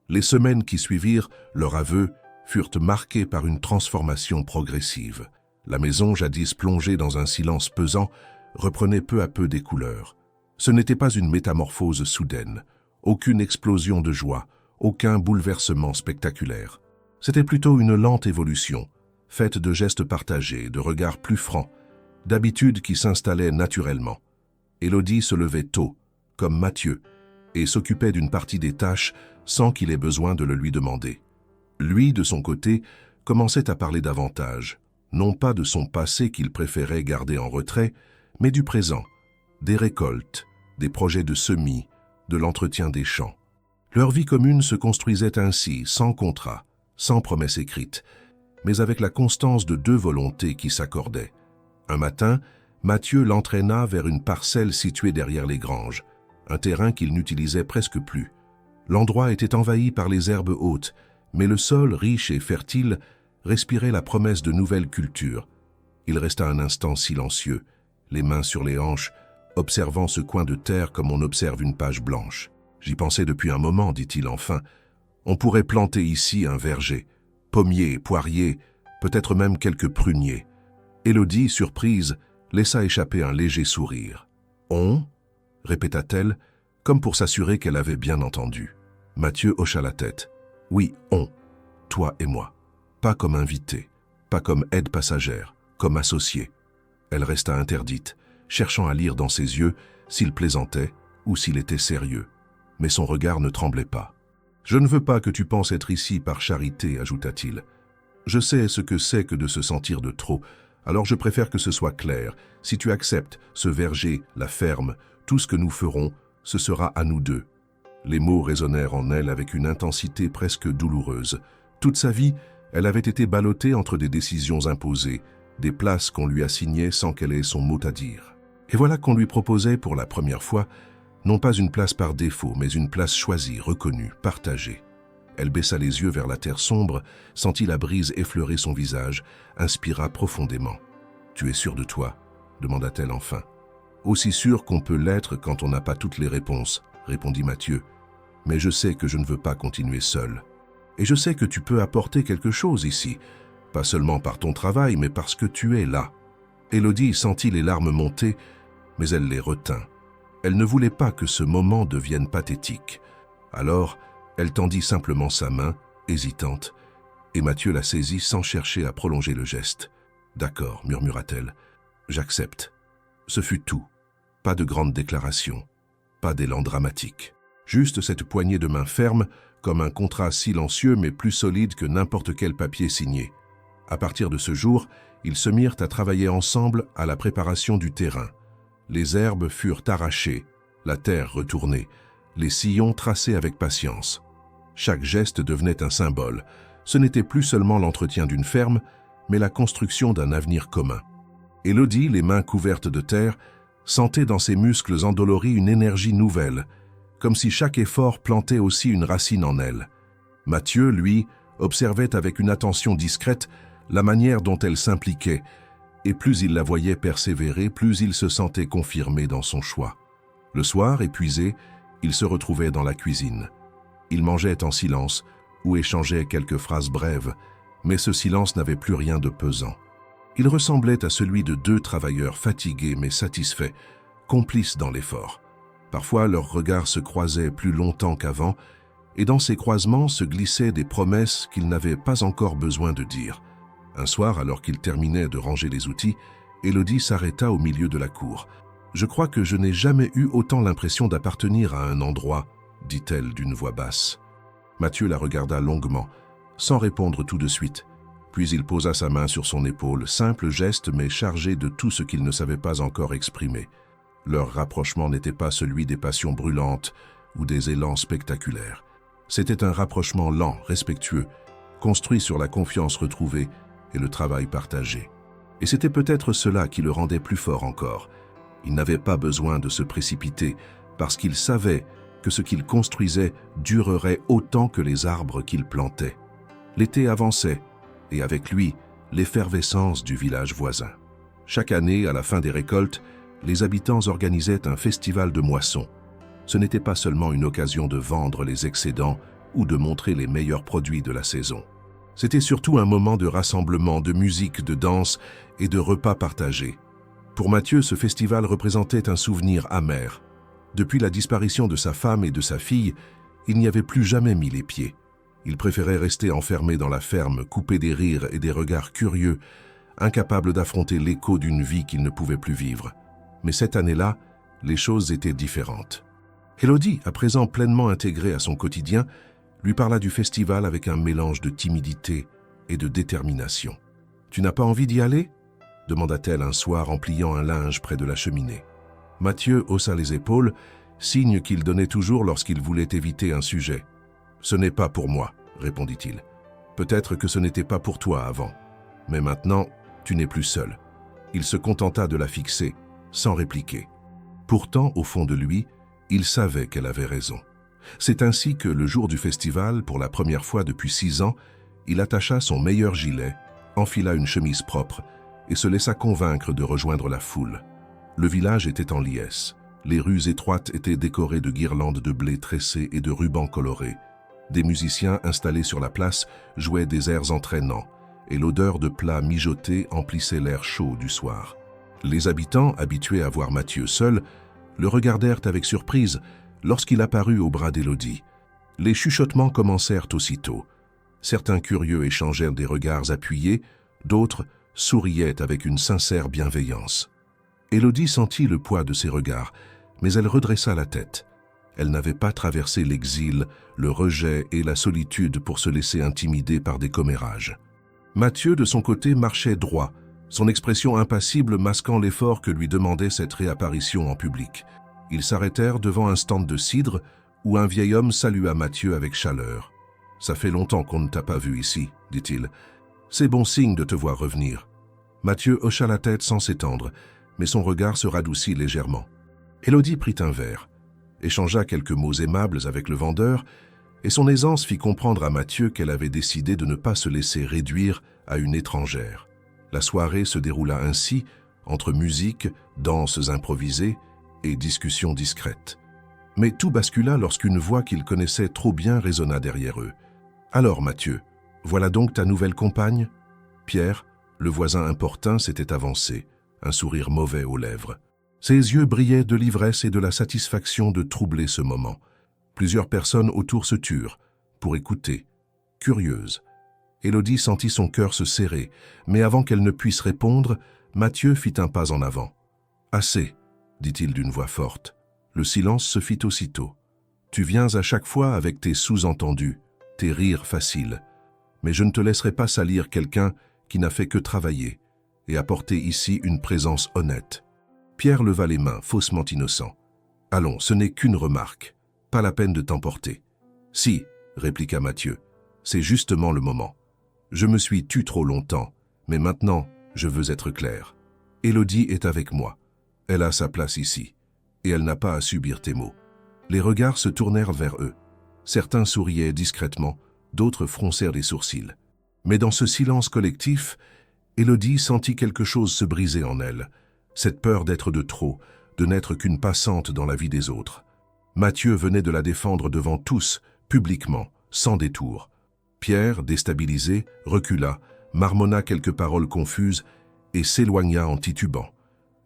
Les semaines qui suivirent, leur aveu, furent marquées par une transformation progressive. La maison, jadis plongée dans un silence pesant, reprenait peu à peu des couleurs. Ce n'était pas une métamorphose soudaine, aucune explosion de joie, aucun bouleversement spectaculaire. C'était plutôt une lente évolution, faite de gestes partagés, de regards plus francs, d'habitudes qui s'installaient naturellement. Élodie se levait tôt, comme Mathieu, et s'occupait d'une partie des tâches sans qu'il ait besoin de le lui demander. Lui, de son côté, commençait à parler davantage, non pas de son passé qu'il préférait garder en retrait, mais du présent, des récoltes, des projets de semis, de l'entretien des champs. Leur vie commune se construisait ainsi, sans contrat, sans promesse écrite, mais avec la constance de deux volontés qui s'accordaient. Un matin, Mathieu l'entraîna vers une parcelle située derrière les granges, un terrain qu'il n'utilisait presque plus. L'endroit était envahi par les herbes hautes, mais le sol, riche et fertile, respirait la promesse de nouvelles cultures. Il resta un instant silencieux, les mains sur les hanches, observant ce coin de terre comme on observe une page blanche. « J'y pensais depuis un moment, dit-il enfin. On pourrait planter ici un verger, pommiers, poiriers, peut-être même quelques pruniers. » Élodie, surprise, laissa échapper un léger sourire. « On » répéta-t-elle, comme pour s'assurer qu'elle avait bien entendu. Mathieu hocha la tête. « Oui, on, toi et moi. Pas comme invité, pas comme aide passagère, comme associé. » Elle resta interdite, cherchant à lire dans ses yeux s'il plaisantait ou s'il était sérieux. Mais son regard ne tremblait pas. « Je ne veux pas que tu penses être ici par charité, ajouta-t-il. Je sais ce que c'est que de se sentir de trop, alors je préfère que ce soit clair. Si tu acceptes ce verger, la ferme, tout ce que nous ferons, ce sera à nous deux. » Les mots résonnèrent en elle avec une intensité presque douloureuse. Toute sa vie, elle avait été ballottée entre des décisions imposées, des places qu'on lui assignait sans qu'elle ait son mot à dire. Et voilà qu'on lui proposait pour la première fois, non pas une place par défaut, mais une place choisie, reconnue, partagée. Elle baissa les yeux vers la terre sombre, sentit la brise effleurer son visage, inspira profondément. « Tu es sûr de toi ?» demanda-t-elle enfin. « Aussi sûr qu'on peut l'être quand on n'a pas toutes les réponses, » répondit Mathieu. « mais je sais que je ne veux pas continuer seul. Et je sais que tu peux apporter quelque chose ici, pas seulement par ton travail, mais parce que tu es là. » Élodie sentit les larmes monter, mais elle les retint. Elle ne voulait pas que ce moment devienne pathétique. Alors, elle tendit simplement sa main, hésitante, et Mathieu la saisit sans chercher à prolonger le geste. « D'accord, » murmura-t-elle, « j'accepte. » Ce fut tout. Pas de grande déclaration, pas d'élan dramatique. Juste cette poignée de main ferme, comme un contrat silencieux mais plus solide que n'importe quel papier signé. À partir de ce jour, ils se mirent à travailler ensemble à la préparation du terrain. Les herbes furent arrachées, la terre retournée, les sillons tracés avec patience. Chaque geste devenait un symbole. Ce n'était plus seulement l'entretien d'une ferme, mais la construction d'un avenir commun. Élodie, les mains couvertes de terre, sentait dans ses muscles endoloris une énergie nouvelle, comme si chaque effort plantait aussi une racine en elle. Mathieu, lui, observait avec une attention discrète la manière dont elle s'impliquait, et plus il la voyait persévérer, plus il se sentait confirmé dans son choix. Le soir, épuisé, il se retrouvait dans la cuisine. Il mangeait en silence ou échangeait quelques phrases brèves, mais ce silence n'avait plus rien de pesant. Il ressemblait à celui de deux travailleurs fatigués mais satisfaits, complices dans l'effort. Parfois, leurs regards se croisaient plus longtemps qu'avant, et dans ces croisements se glissaient des promesses qu'ils n'avaient pas encore besoin de dire. Un soir, alors qu'il terminait de ranger les outils, Élodie s'arrêta au milieu de la cour. « Je crois que je n'ai jamais eu autant l'impression d'appartenir à un endroit, » dit-elle d'une voix basse. Mathieu la regarda longuement, sans répondre tout de suite. Puis il posa sa main sur son épaule, simple geste mais chargé de tout ce qu'il ne savait pas encore exprimer. Leur rapprochement n'était pas celui des passions brûlantes ou des élans spectaculaires. C'était un rapprochement lent, respectueux, construit sur la confiance retrouvée et le travail partagé. Et c'était peut-être cela qui le rendait plus fort encore. Il n'avait pas besoin de se précipiter parce qu'il savait que ce qu'il construisait durerait autant que les arbres qu'il plantait. L'été avançait, et avec lui, l'effervescence du village voisin. Chaque année, à la fin des récoltes, les habitants organisaient un festival de moisson. Ce n'était pas seulement une occasion de vendre les excédents ou de montrer les meilleurs produits de la saison. C'était surtout un moment de rassemblement, de musique, de danse et de repas partagés. Pour Mathieu, ce festival représentait un souvenir amer. Depuis la disparition de sa femme et de sa fille, il n'y avait plus jamais mis les pieds. Il préférait rester enfermé dans la ferme, coupé des rires et des regards curieux, incapable d'affronter l'écho d'une vie qu'il ne pouvait plus vivre. Mais cette année-là, les choses étaient différentes. Élodie, à présent pleinement intégrée à son quotidien, lui parla du festival avec un mélange de timidité et de détermination. « Tu n'as pas envie d'y aller ?» demanda-t-elle un soir en pliant un linge près de la cheminée. Mathieu haussa les épaules, signe qu'il donnait toujours lorsqu'il voulait éviter un sujet. « Ce n'est pas pour moi, » répondit-il. « Peut-être que ce n'était pas pour toi avant, mais maintenant, tu n'es plus seul. » Il se contenta de la fixer, sans répliquer. Pourtant, au fond de lui, il savait qu'elle avait raison. C'est ainsi que, le jour du festival, pour la première fois depuis 6 ans, il attacha son meilleur gilet, enfila une chemise propre et se laissa convaincre de rejoindre la foule. Le village était en liesse. Les rues étroites étaient décorées de guirlandes de blé tressées et de rubans colorés. Des musiciens installés sur la place jouaient des airs entraînants, et l'odeur de plats mijotés emplissait l'air chaud du soir. Les habitants, habitués à voir Mathieu seul, le regardèrent avec surprise lorsqu'il apparut au bras d'Élodie. Les chuchotements commencèrent aussitôt. Certains curieux échangèrent des regards appuyés, d'autres souriaient avec une sincère bienveillance. Élodie sentit le poids de ces regards, mais elle redressa la tête. Elle n'avait pas traversé l'exil, le rejet et la solitude pour se laisser intimider par des commérages. Mathieu, de son côté, marchait droit, son expression impassible masquant l'effort que lui demandait cette réapparition en public. Ils s'arrêtèrent devant un stand de cidre où un vieil homme salua Mathieu avec chaleur. « Ça fait longtemps qu'on ne t'a pas vu ici, » dit-il. « C'est bon signe de te voir revenir. » Mathieu hocha la tête sans s'étendre, mais son regard se radoucit légèrement. Élodie prit un verre, échangea quelques mots aimables avec le vendeur, et son aisance fit comprendre à Mathieu qu'elle avait décidé de ne pas se laisser réduire à une étrangère. La soirée se déroula ainsi, entre musique, danses improvisées et discussions discrètes. Mais tout bascula lorsqu'une voix qu'ils connaissaient trop bien résonna derrière eux. « Alors, Mathieu, voilà donc ta nouvelle compagne ?» Pierre, le voisin importun, s'était avancé, un sourire mauvais aux lèvres. Ses yeux brillaient de l'ivresse et de la satisfaction de troubler ce moment. Plusieurs personnes autour se turent, pour écouter, curieuses. Élodie sentit son cœur se serrer, mais avant qu'elle ne puisse répondre, Mathieu fit un pas en avant. « Assez », dit-il d'une voix forte. Le silence se fit aussitôt. « Tu viens à chaque fois avec tes sous-entendus, tes rires faciles. Mais je ne te laisserai pas salir quelqu'un qui n'a fait que travailler et apporter ici une présence honnête. » Pierre leva les mains, faussement innocent. « Allons, ce n'est qu'une remarque. Pas la peine de t'emporter. »« Si, » répliqua Mathieu, « c'est justement le moment. Je me suis tu trop longtemps, mais maintenant, je veux être clair. Élodie est avec moi. Elle a sa place ici, et elle n'a pas à subir tes mots. » Les regards se tournèrent vers eux. Certains souriaient discrètement, d'autres froncèrent les sourcils. Mais dans ce silence collectif, Élodie sentit quelque chose se briser en elle. Cette peur d'être de trop, de n'être qu'une passante dans la vie des autres. Mathieu venait de la défendre devant tous, publiquement, sans détour. Pierre, déstabilisé, recula, marmonna quelques paroles confuses et s'éloigna en titubant.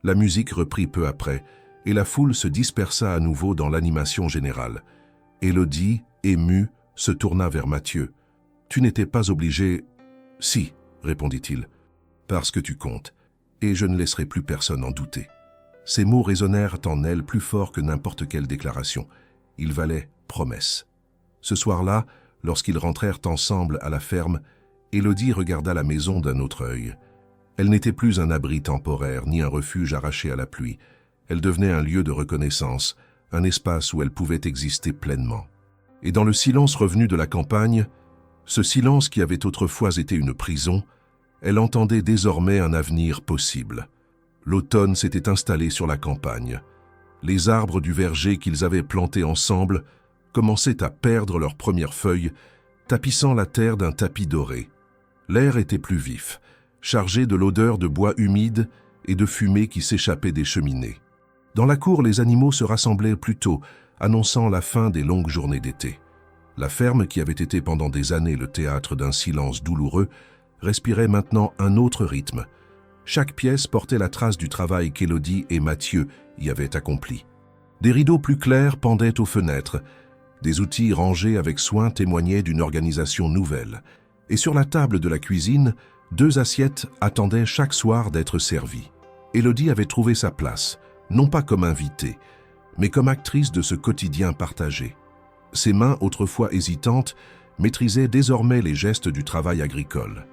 La musique reprit peu après, et la foule se dispersa à nouveau dans l'animation générale. Élodie, émue, se tourna vers Mathieu. « Tu n'étais pas obligé… »« Si, » répondit-il, « parce que tu comptes, et je ne laisserai plus personne en douter. » Ces mots résonnèrent en elle plus fort que n'importe quelle déclaration. Ils valaient promesse. Ce soir-là, lorsqu'ils rentrèrent ensemble à la ferme, Élodie regarda la maison d'un autre œil. Elle n'était plus un abri temporaire, ni un refuge arraché à la pluie. Elle devenait un lieu de reconnaissance, un espace où elle pouvait exister pleinement. Et dans le silence revenu de la campagne, ce silence qui avait autrefois été une prison, elle entendait désormais un avenir possible. L'automne s'était installé sur la campagne. Les arbres du verger qu'ils avaient plantés ensemble commençaient à perdre leurs premières feuilles, tapissant la terre d'un tapis doré. L'air était plus vif, chargé de l'odeur de bois humide et de fumée qui s'échappait des cheminées. Dans la cour, les animaux se rassemblaient plus tôt, annonçant la fin des longues journées d'été. La ferme, qui avait été pendant des années le théâtre d'un silence douloureux, respirait maintenant un autre rythme. Chaque pièce portait la trace du travail qu'Élodie et Mathieu y avaient accompli. Des rideaux plus clairs pendaient aux fenêtres, des outils rangés avec soin témoignaient d'une organisation nouvelle. Et sur la table de la cuisine, 2 assiettes attendaient chaque soir d'être servies. Élodie avait trouvé sa place, non pas comme invitée, mais comme actrice de ce quotidien partagé. Ses mains, autrefois hésitantes, maîtrisaient désormais les gestes du travail agricole.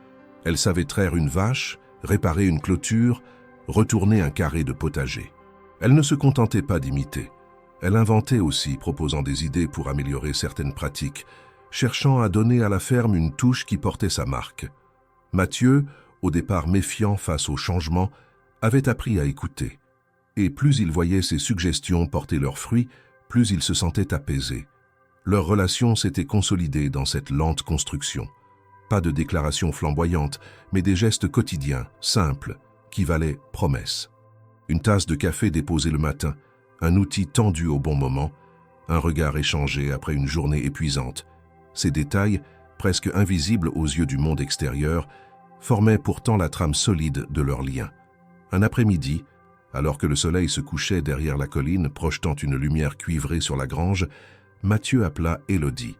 Elle savait traire une vache, réparer une clôture, retourner un carré de potager. Elle ne se contentait pas d'imiter. Elle inventait aussi, proposant des idées pour améliorer certaines pratiques, cherchant à donner à la ferme une touche qui portait sa marque. Mathieu, au départ méfiant face au changement, avait appris à écouter. Et plus il voyait ses suggestions porter leurs fruits, plus il se sentait apaisé. Leur relation s'était consolidée dans cette lente construction. Pas de déclarations flamboyantes, mais des gestes quotidiens, simples, qui valaient promesse. Une tasse de café déposée le matin, un outil tendu au bon moment, un regard échangé après une journée épuisante. Ces détails, presque invisibles aux yeux du monde extérieur, formaient pourtant la trame solide de leur lien. Un après-midi, alors que le soleil se couchait derrière la colline, projetant une lumière cuivrée sur la grange, Mathieu appela Élodie.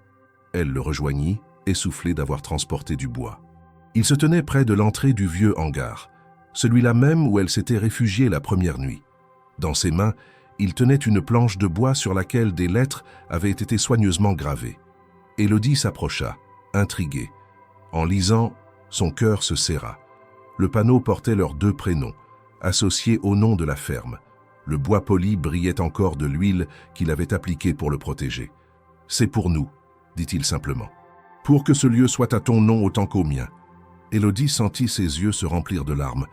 Elle le rejoignit, essoufflée d'avoir transporté du bois. Il se tenait près de l'entrée du vieux hangar, celui-là même où elle s'était réfugiée la première nuit. Dans ses mains, il tenait une planche de bois sur laquelle des lettres avaient été soigneusement gravées. Élodie s'approcha, intriguée. En lisant, son cœur se serra. Le panneau portait leurs 2 prénoms, associés au nom de la ferme. Le bois poli brillait encore de l'huile qu'il avait appliquée pour le protéger. « C'est pour nous », dit-il simplement. « Pour que ce lieu soit à ton nom autant qu'au mien. » Élodie sentit ses yeux se remplir de larmes,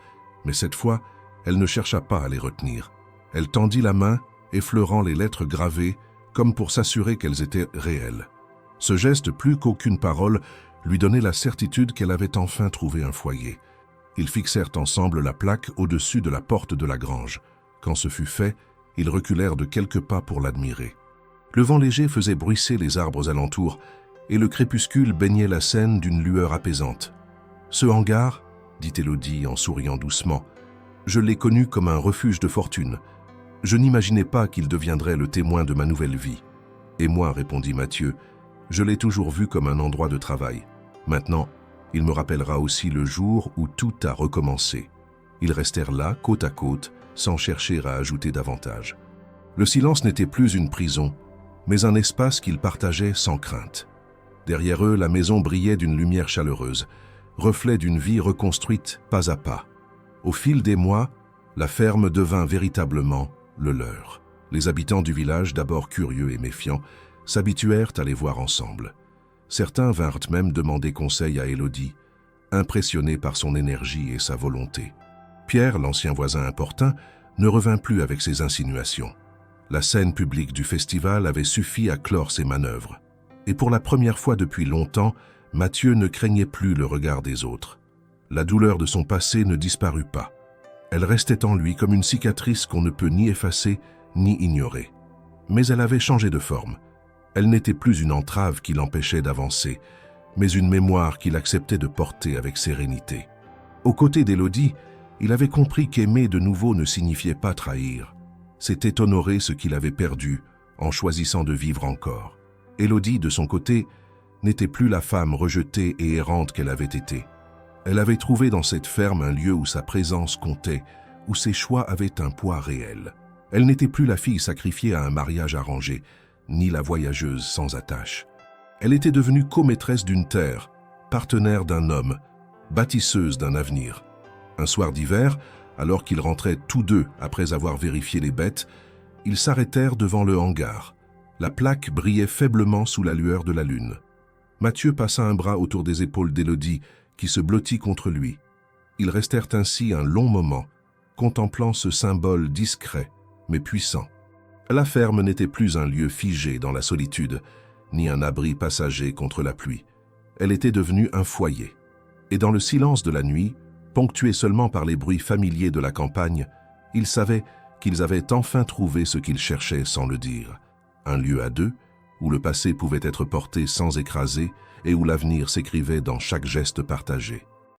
mais cette fois, elle ne chercha pas à les retenir. Elle tendit la main, effleurant les lettres gravées, comme pour s'assurer qu'elles étaient réelles. Ce geste, plus qu'aucune parole, lui donnait la certitude qu'elle avait enfin trouvé un foyer. Ils fixèrent ensemble la plaque au-dessus de la porte de la grange. Quand ce fut fait, ils reculèrent de quelques pas pour l'admirer. Le vent léger faisait bruisser les arbres alentours et le crépuscule baignait la scène d'une lueur apaisante. « Ce hangar, dit Élodie en souriant doucement, je l'ai connu comme un refuge de fortune. Je n'imaginais pas qu'il deviendrait le témoin de ma nouvelle vie. Et moi, répondit Mathieu, je l'ai toujours vu comme un endroit de travail. Maintenant, il me rappellera aussi le jour où tout a recommencé. » Ils restèrent là, côte à côte, sans chercher à ajouter davantage. Le silence n'était plus une prison, mais un espace qu'ils partageaient sans crainte. Derrière eux, la maison brillait d'une lumière chaleureuse, reflet d'une vie reconstruite pas à pas. Au fil des mois, la ferme devint véritablement le leur. Les habitants du village, d'abord curieux et méfiants, s'habituèrent à les voir ensemble. Certains vinrent même demander conseil à Élodie, impressionnés par son énergie et sa volonté. Pierre, l'ancien voisin importun, ne revint plus avec ses insinuations. La scène publique du festival avait suffi à clore ses manœuvres. Et pour la première fois depuis longtemps, Mathieu ne craignait plus le regard des autres. La douleur de son passé ne disparut pas. Elle restait en lui comme une cicatrice qu'on ne peut ni effacer ni ignorer. Mais elle avait changé de forme. Elle n'était plus une entrave qui l'empêchait d'avancer, mais une mémoire qu'il acceptait de porter avec sérénité. Aux côtés d'Élodie, il avait compris qu'aimer de nouveau ne signifiait pas trahir. C'était honorer ce qu'il avait perdu en choisissant de vivre encore. Élodie, de son côté, n'était plus la femme rejetée et errante qu'elle avait été. Elle avait trouvé dans cette ferme un lieu où sa présence comptait, où ses choix avaient un poids réel. Elle n'était plus la fille sacrifiée à un mariage arrangé, ni la voyageuse sans attache. Elle était devenue co-maîtresse d'une terre, partenaire d'un homme, bâtisseuse d'un avenir. Un soir d'hiver, alors qu'ils rentraient tous deux après avoir vérifié les bêtes, ils s'arrêtèrent devant le hangar. La plaque brillait faiblement sous la lueur de la lune. Mathieu passa un bras autour des épaules d'Élodie, qui se blottit contre lui. Ils restèrent ainsi un long moment, contemplant ce symbole discret, mais puissant. La ferme n'était plus un lieu figé dans la solitude, ni un abri passager contre la pluie. Elle était devenue un foyer. Et dans le silence de la nuit, ponctué seulement par les bruits familiers de la campagne, ils savaient qu'ils avaient enfin trouvé ce qu'ils cherchaient sans le dire. Un lieu à deux, où le passé pouvait être porté sans écraser et où l'avenir s'écrivait dans chaque geste partagé.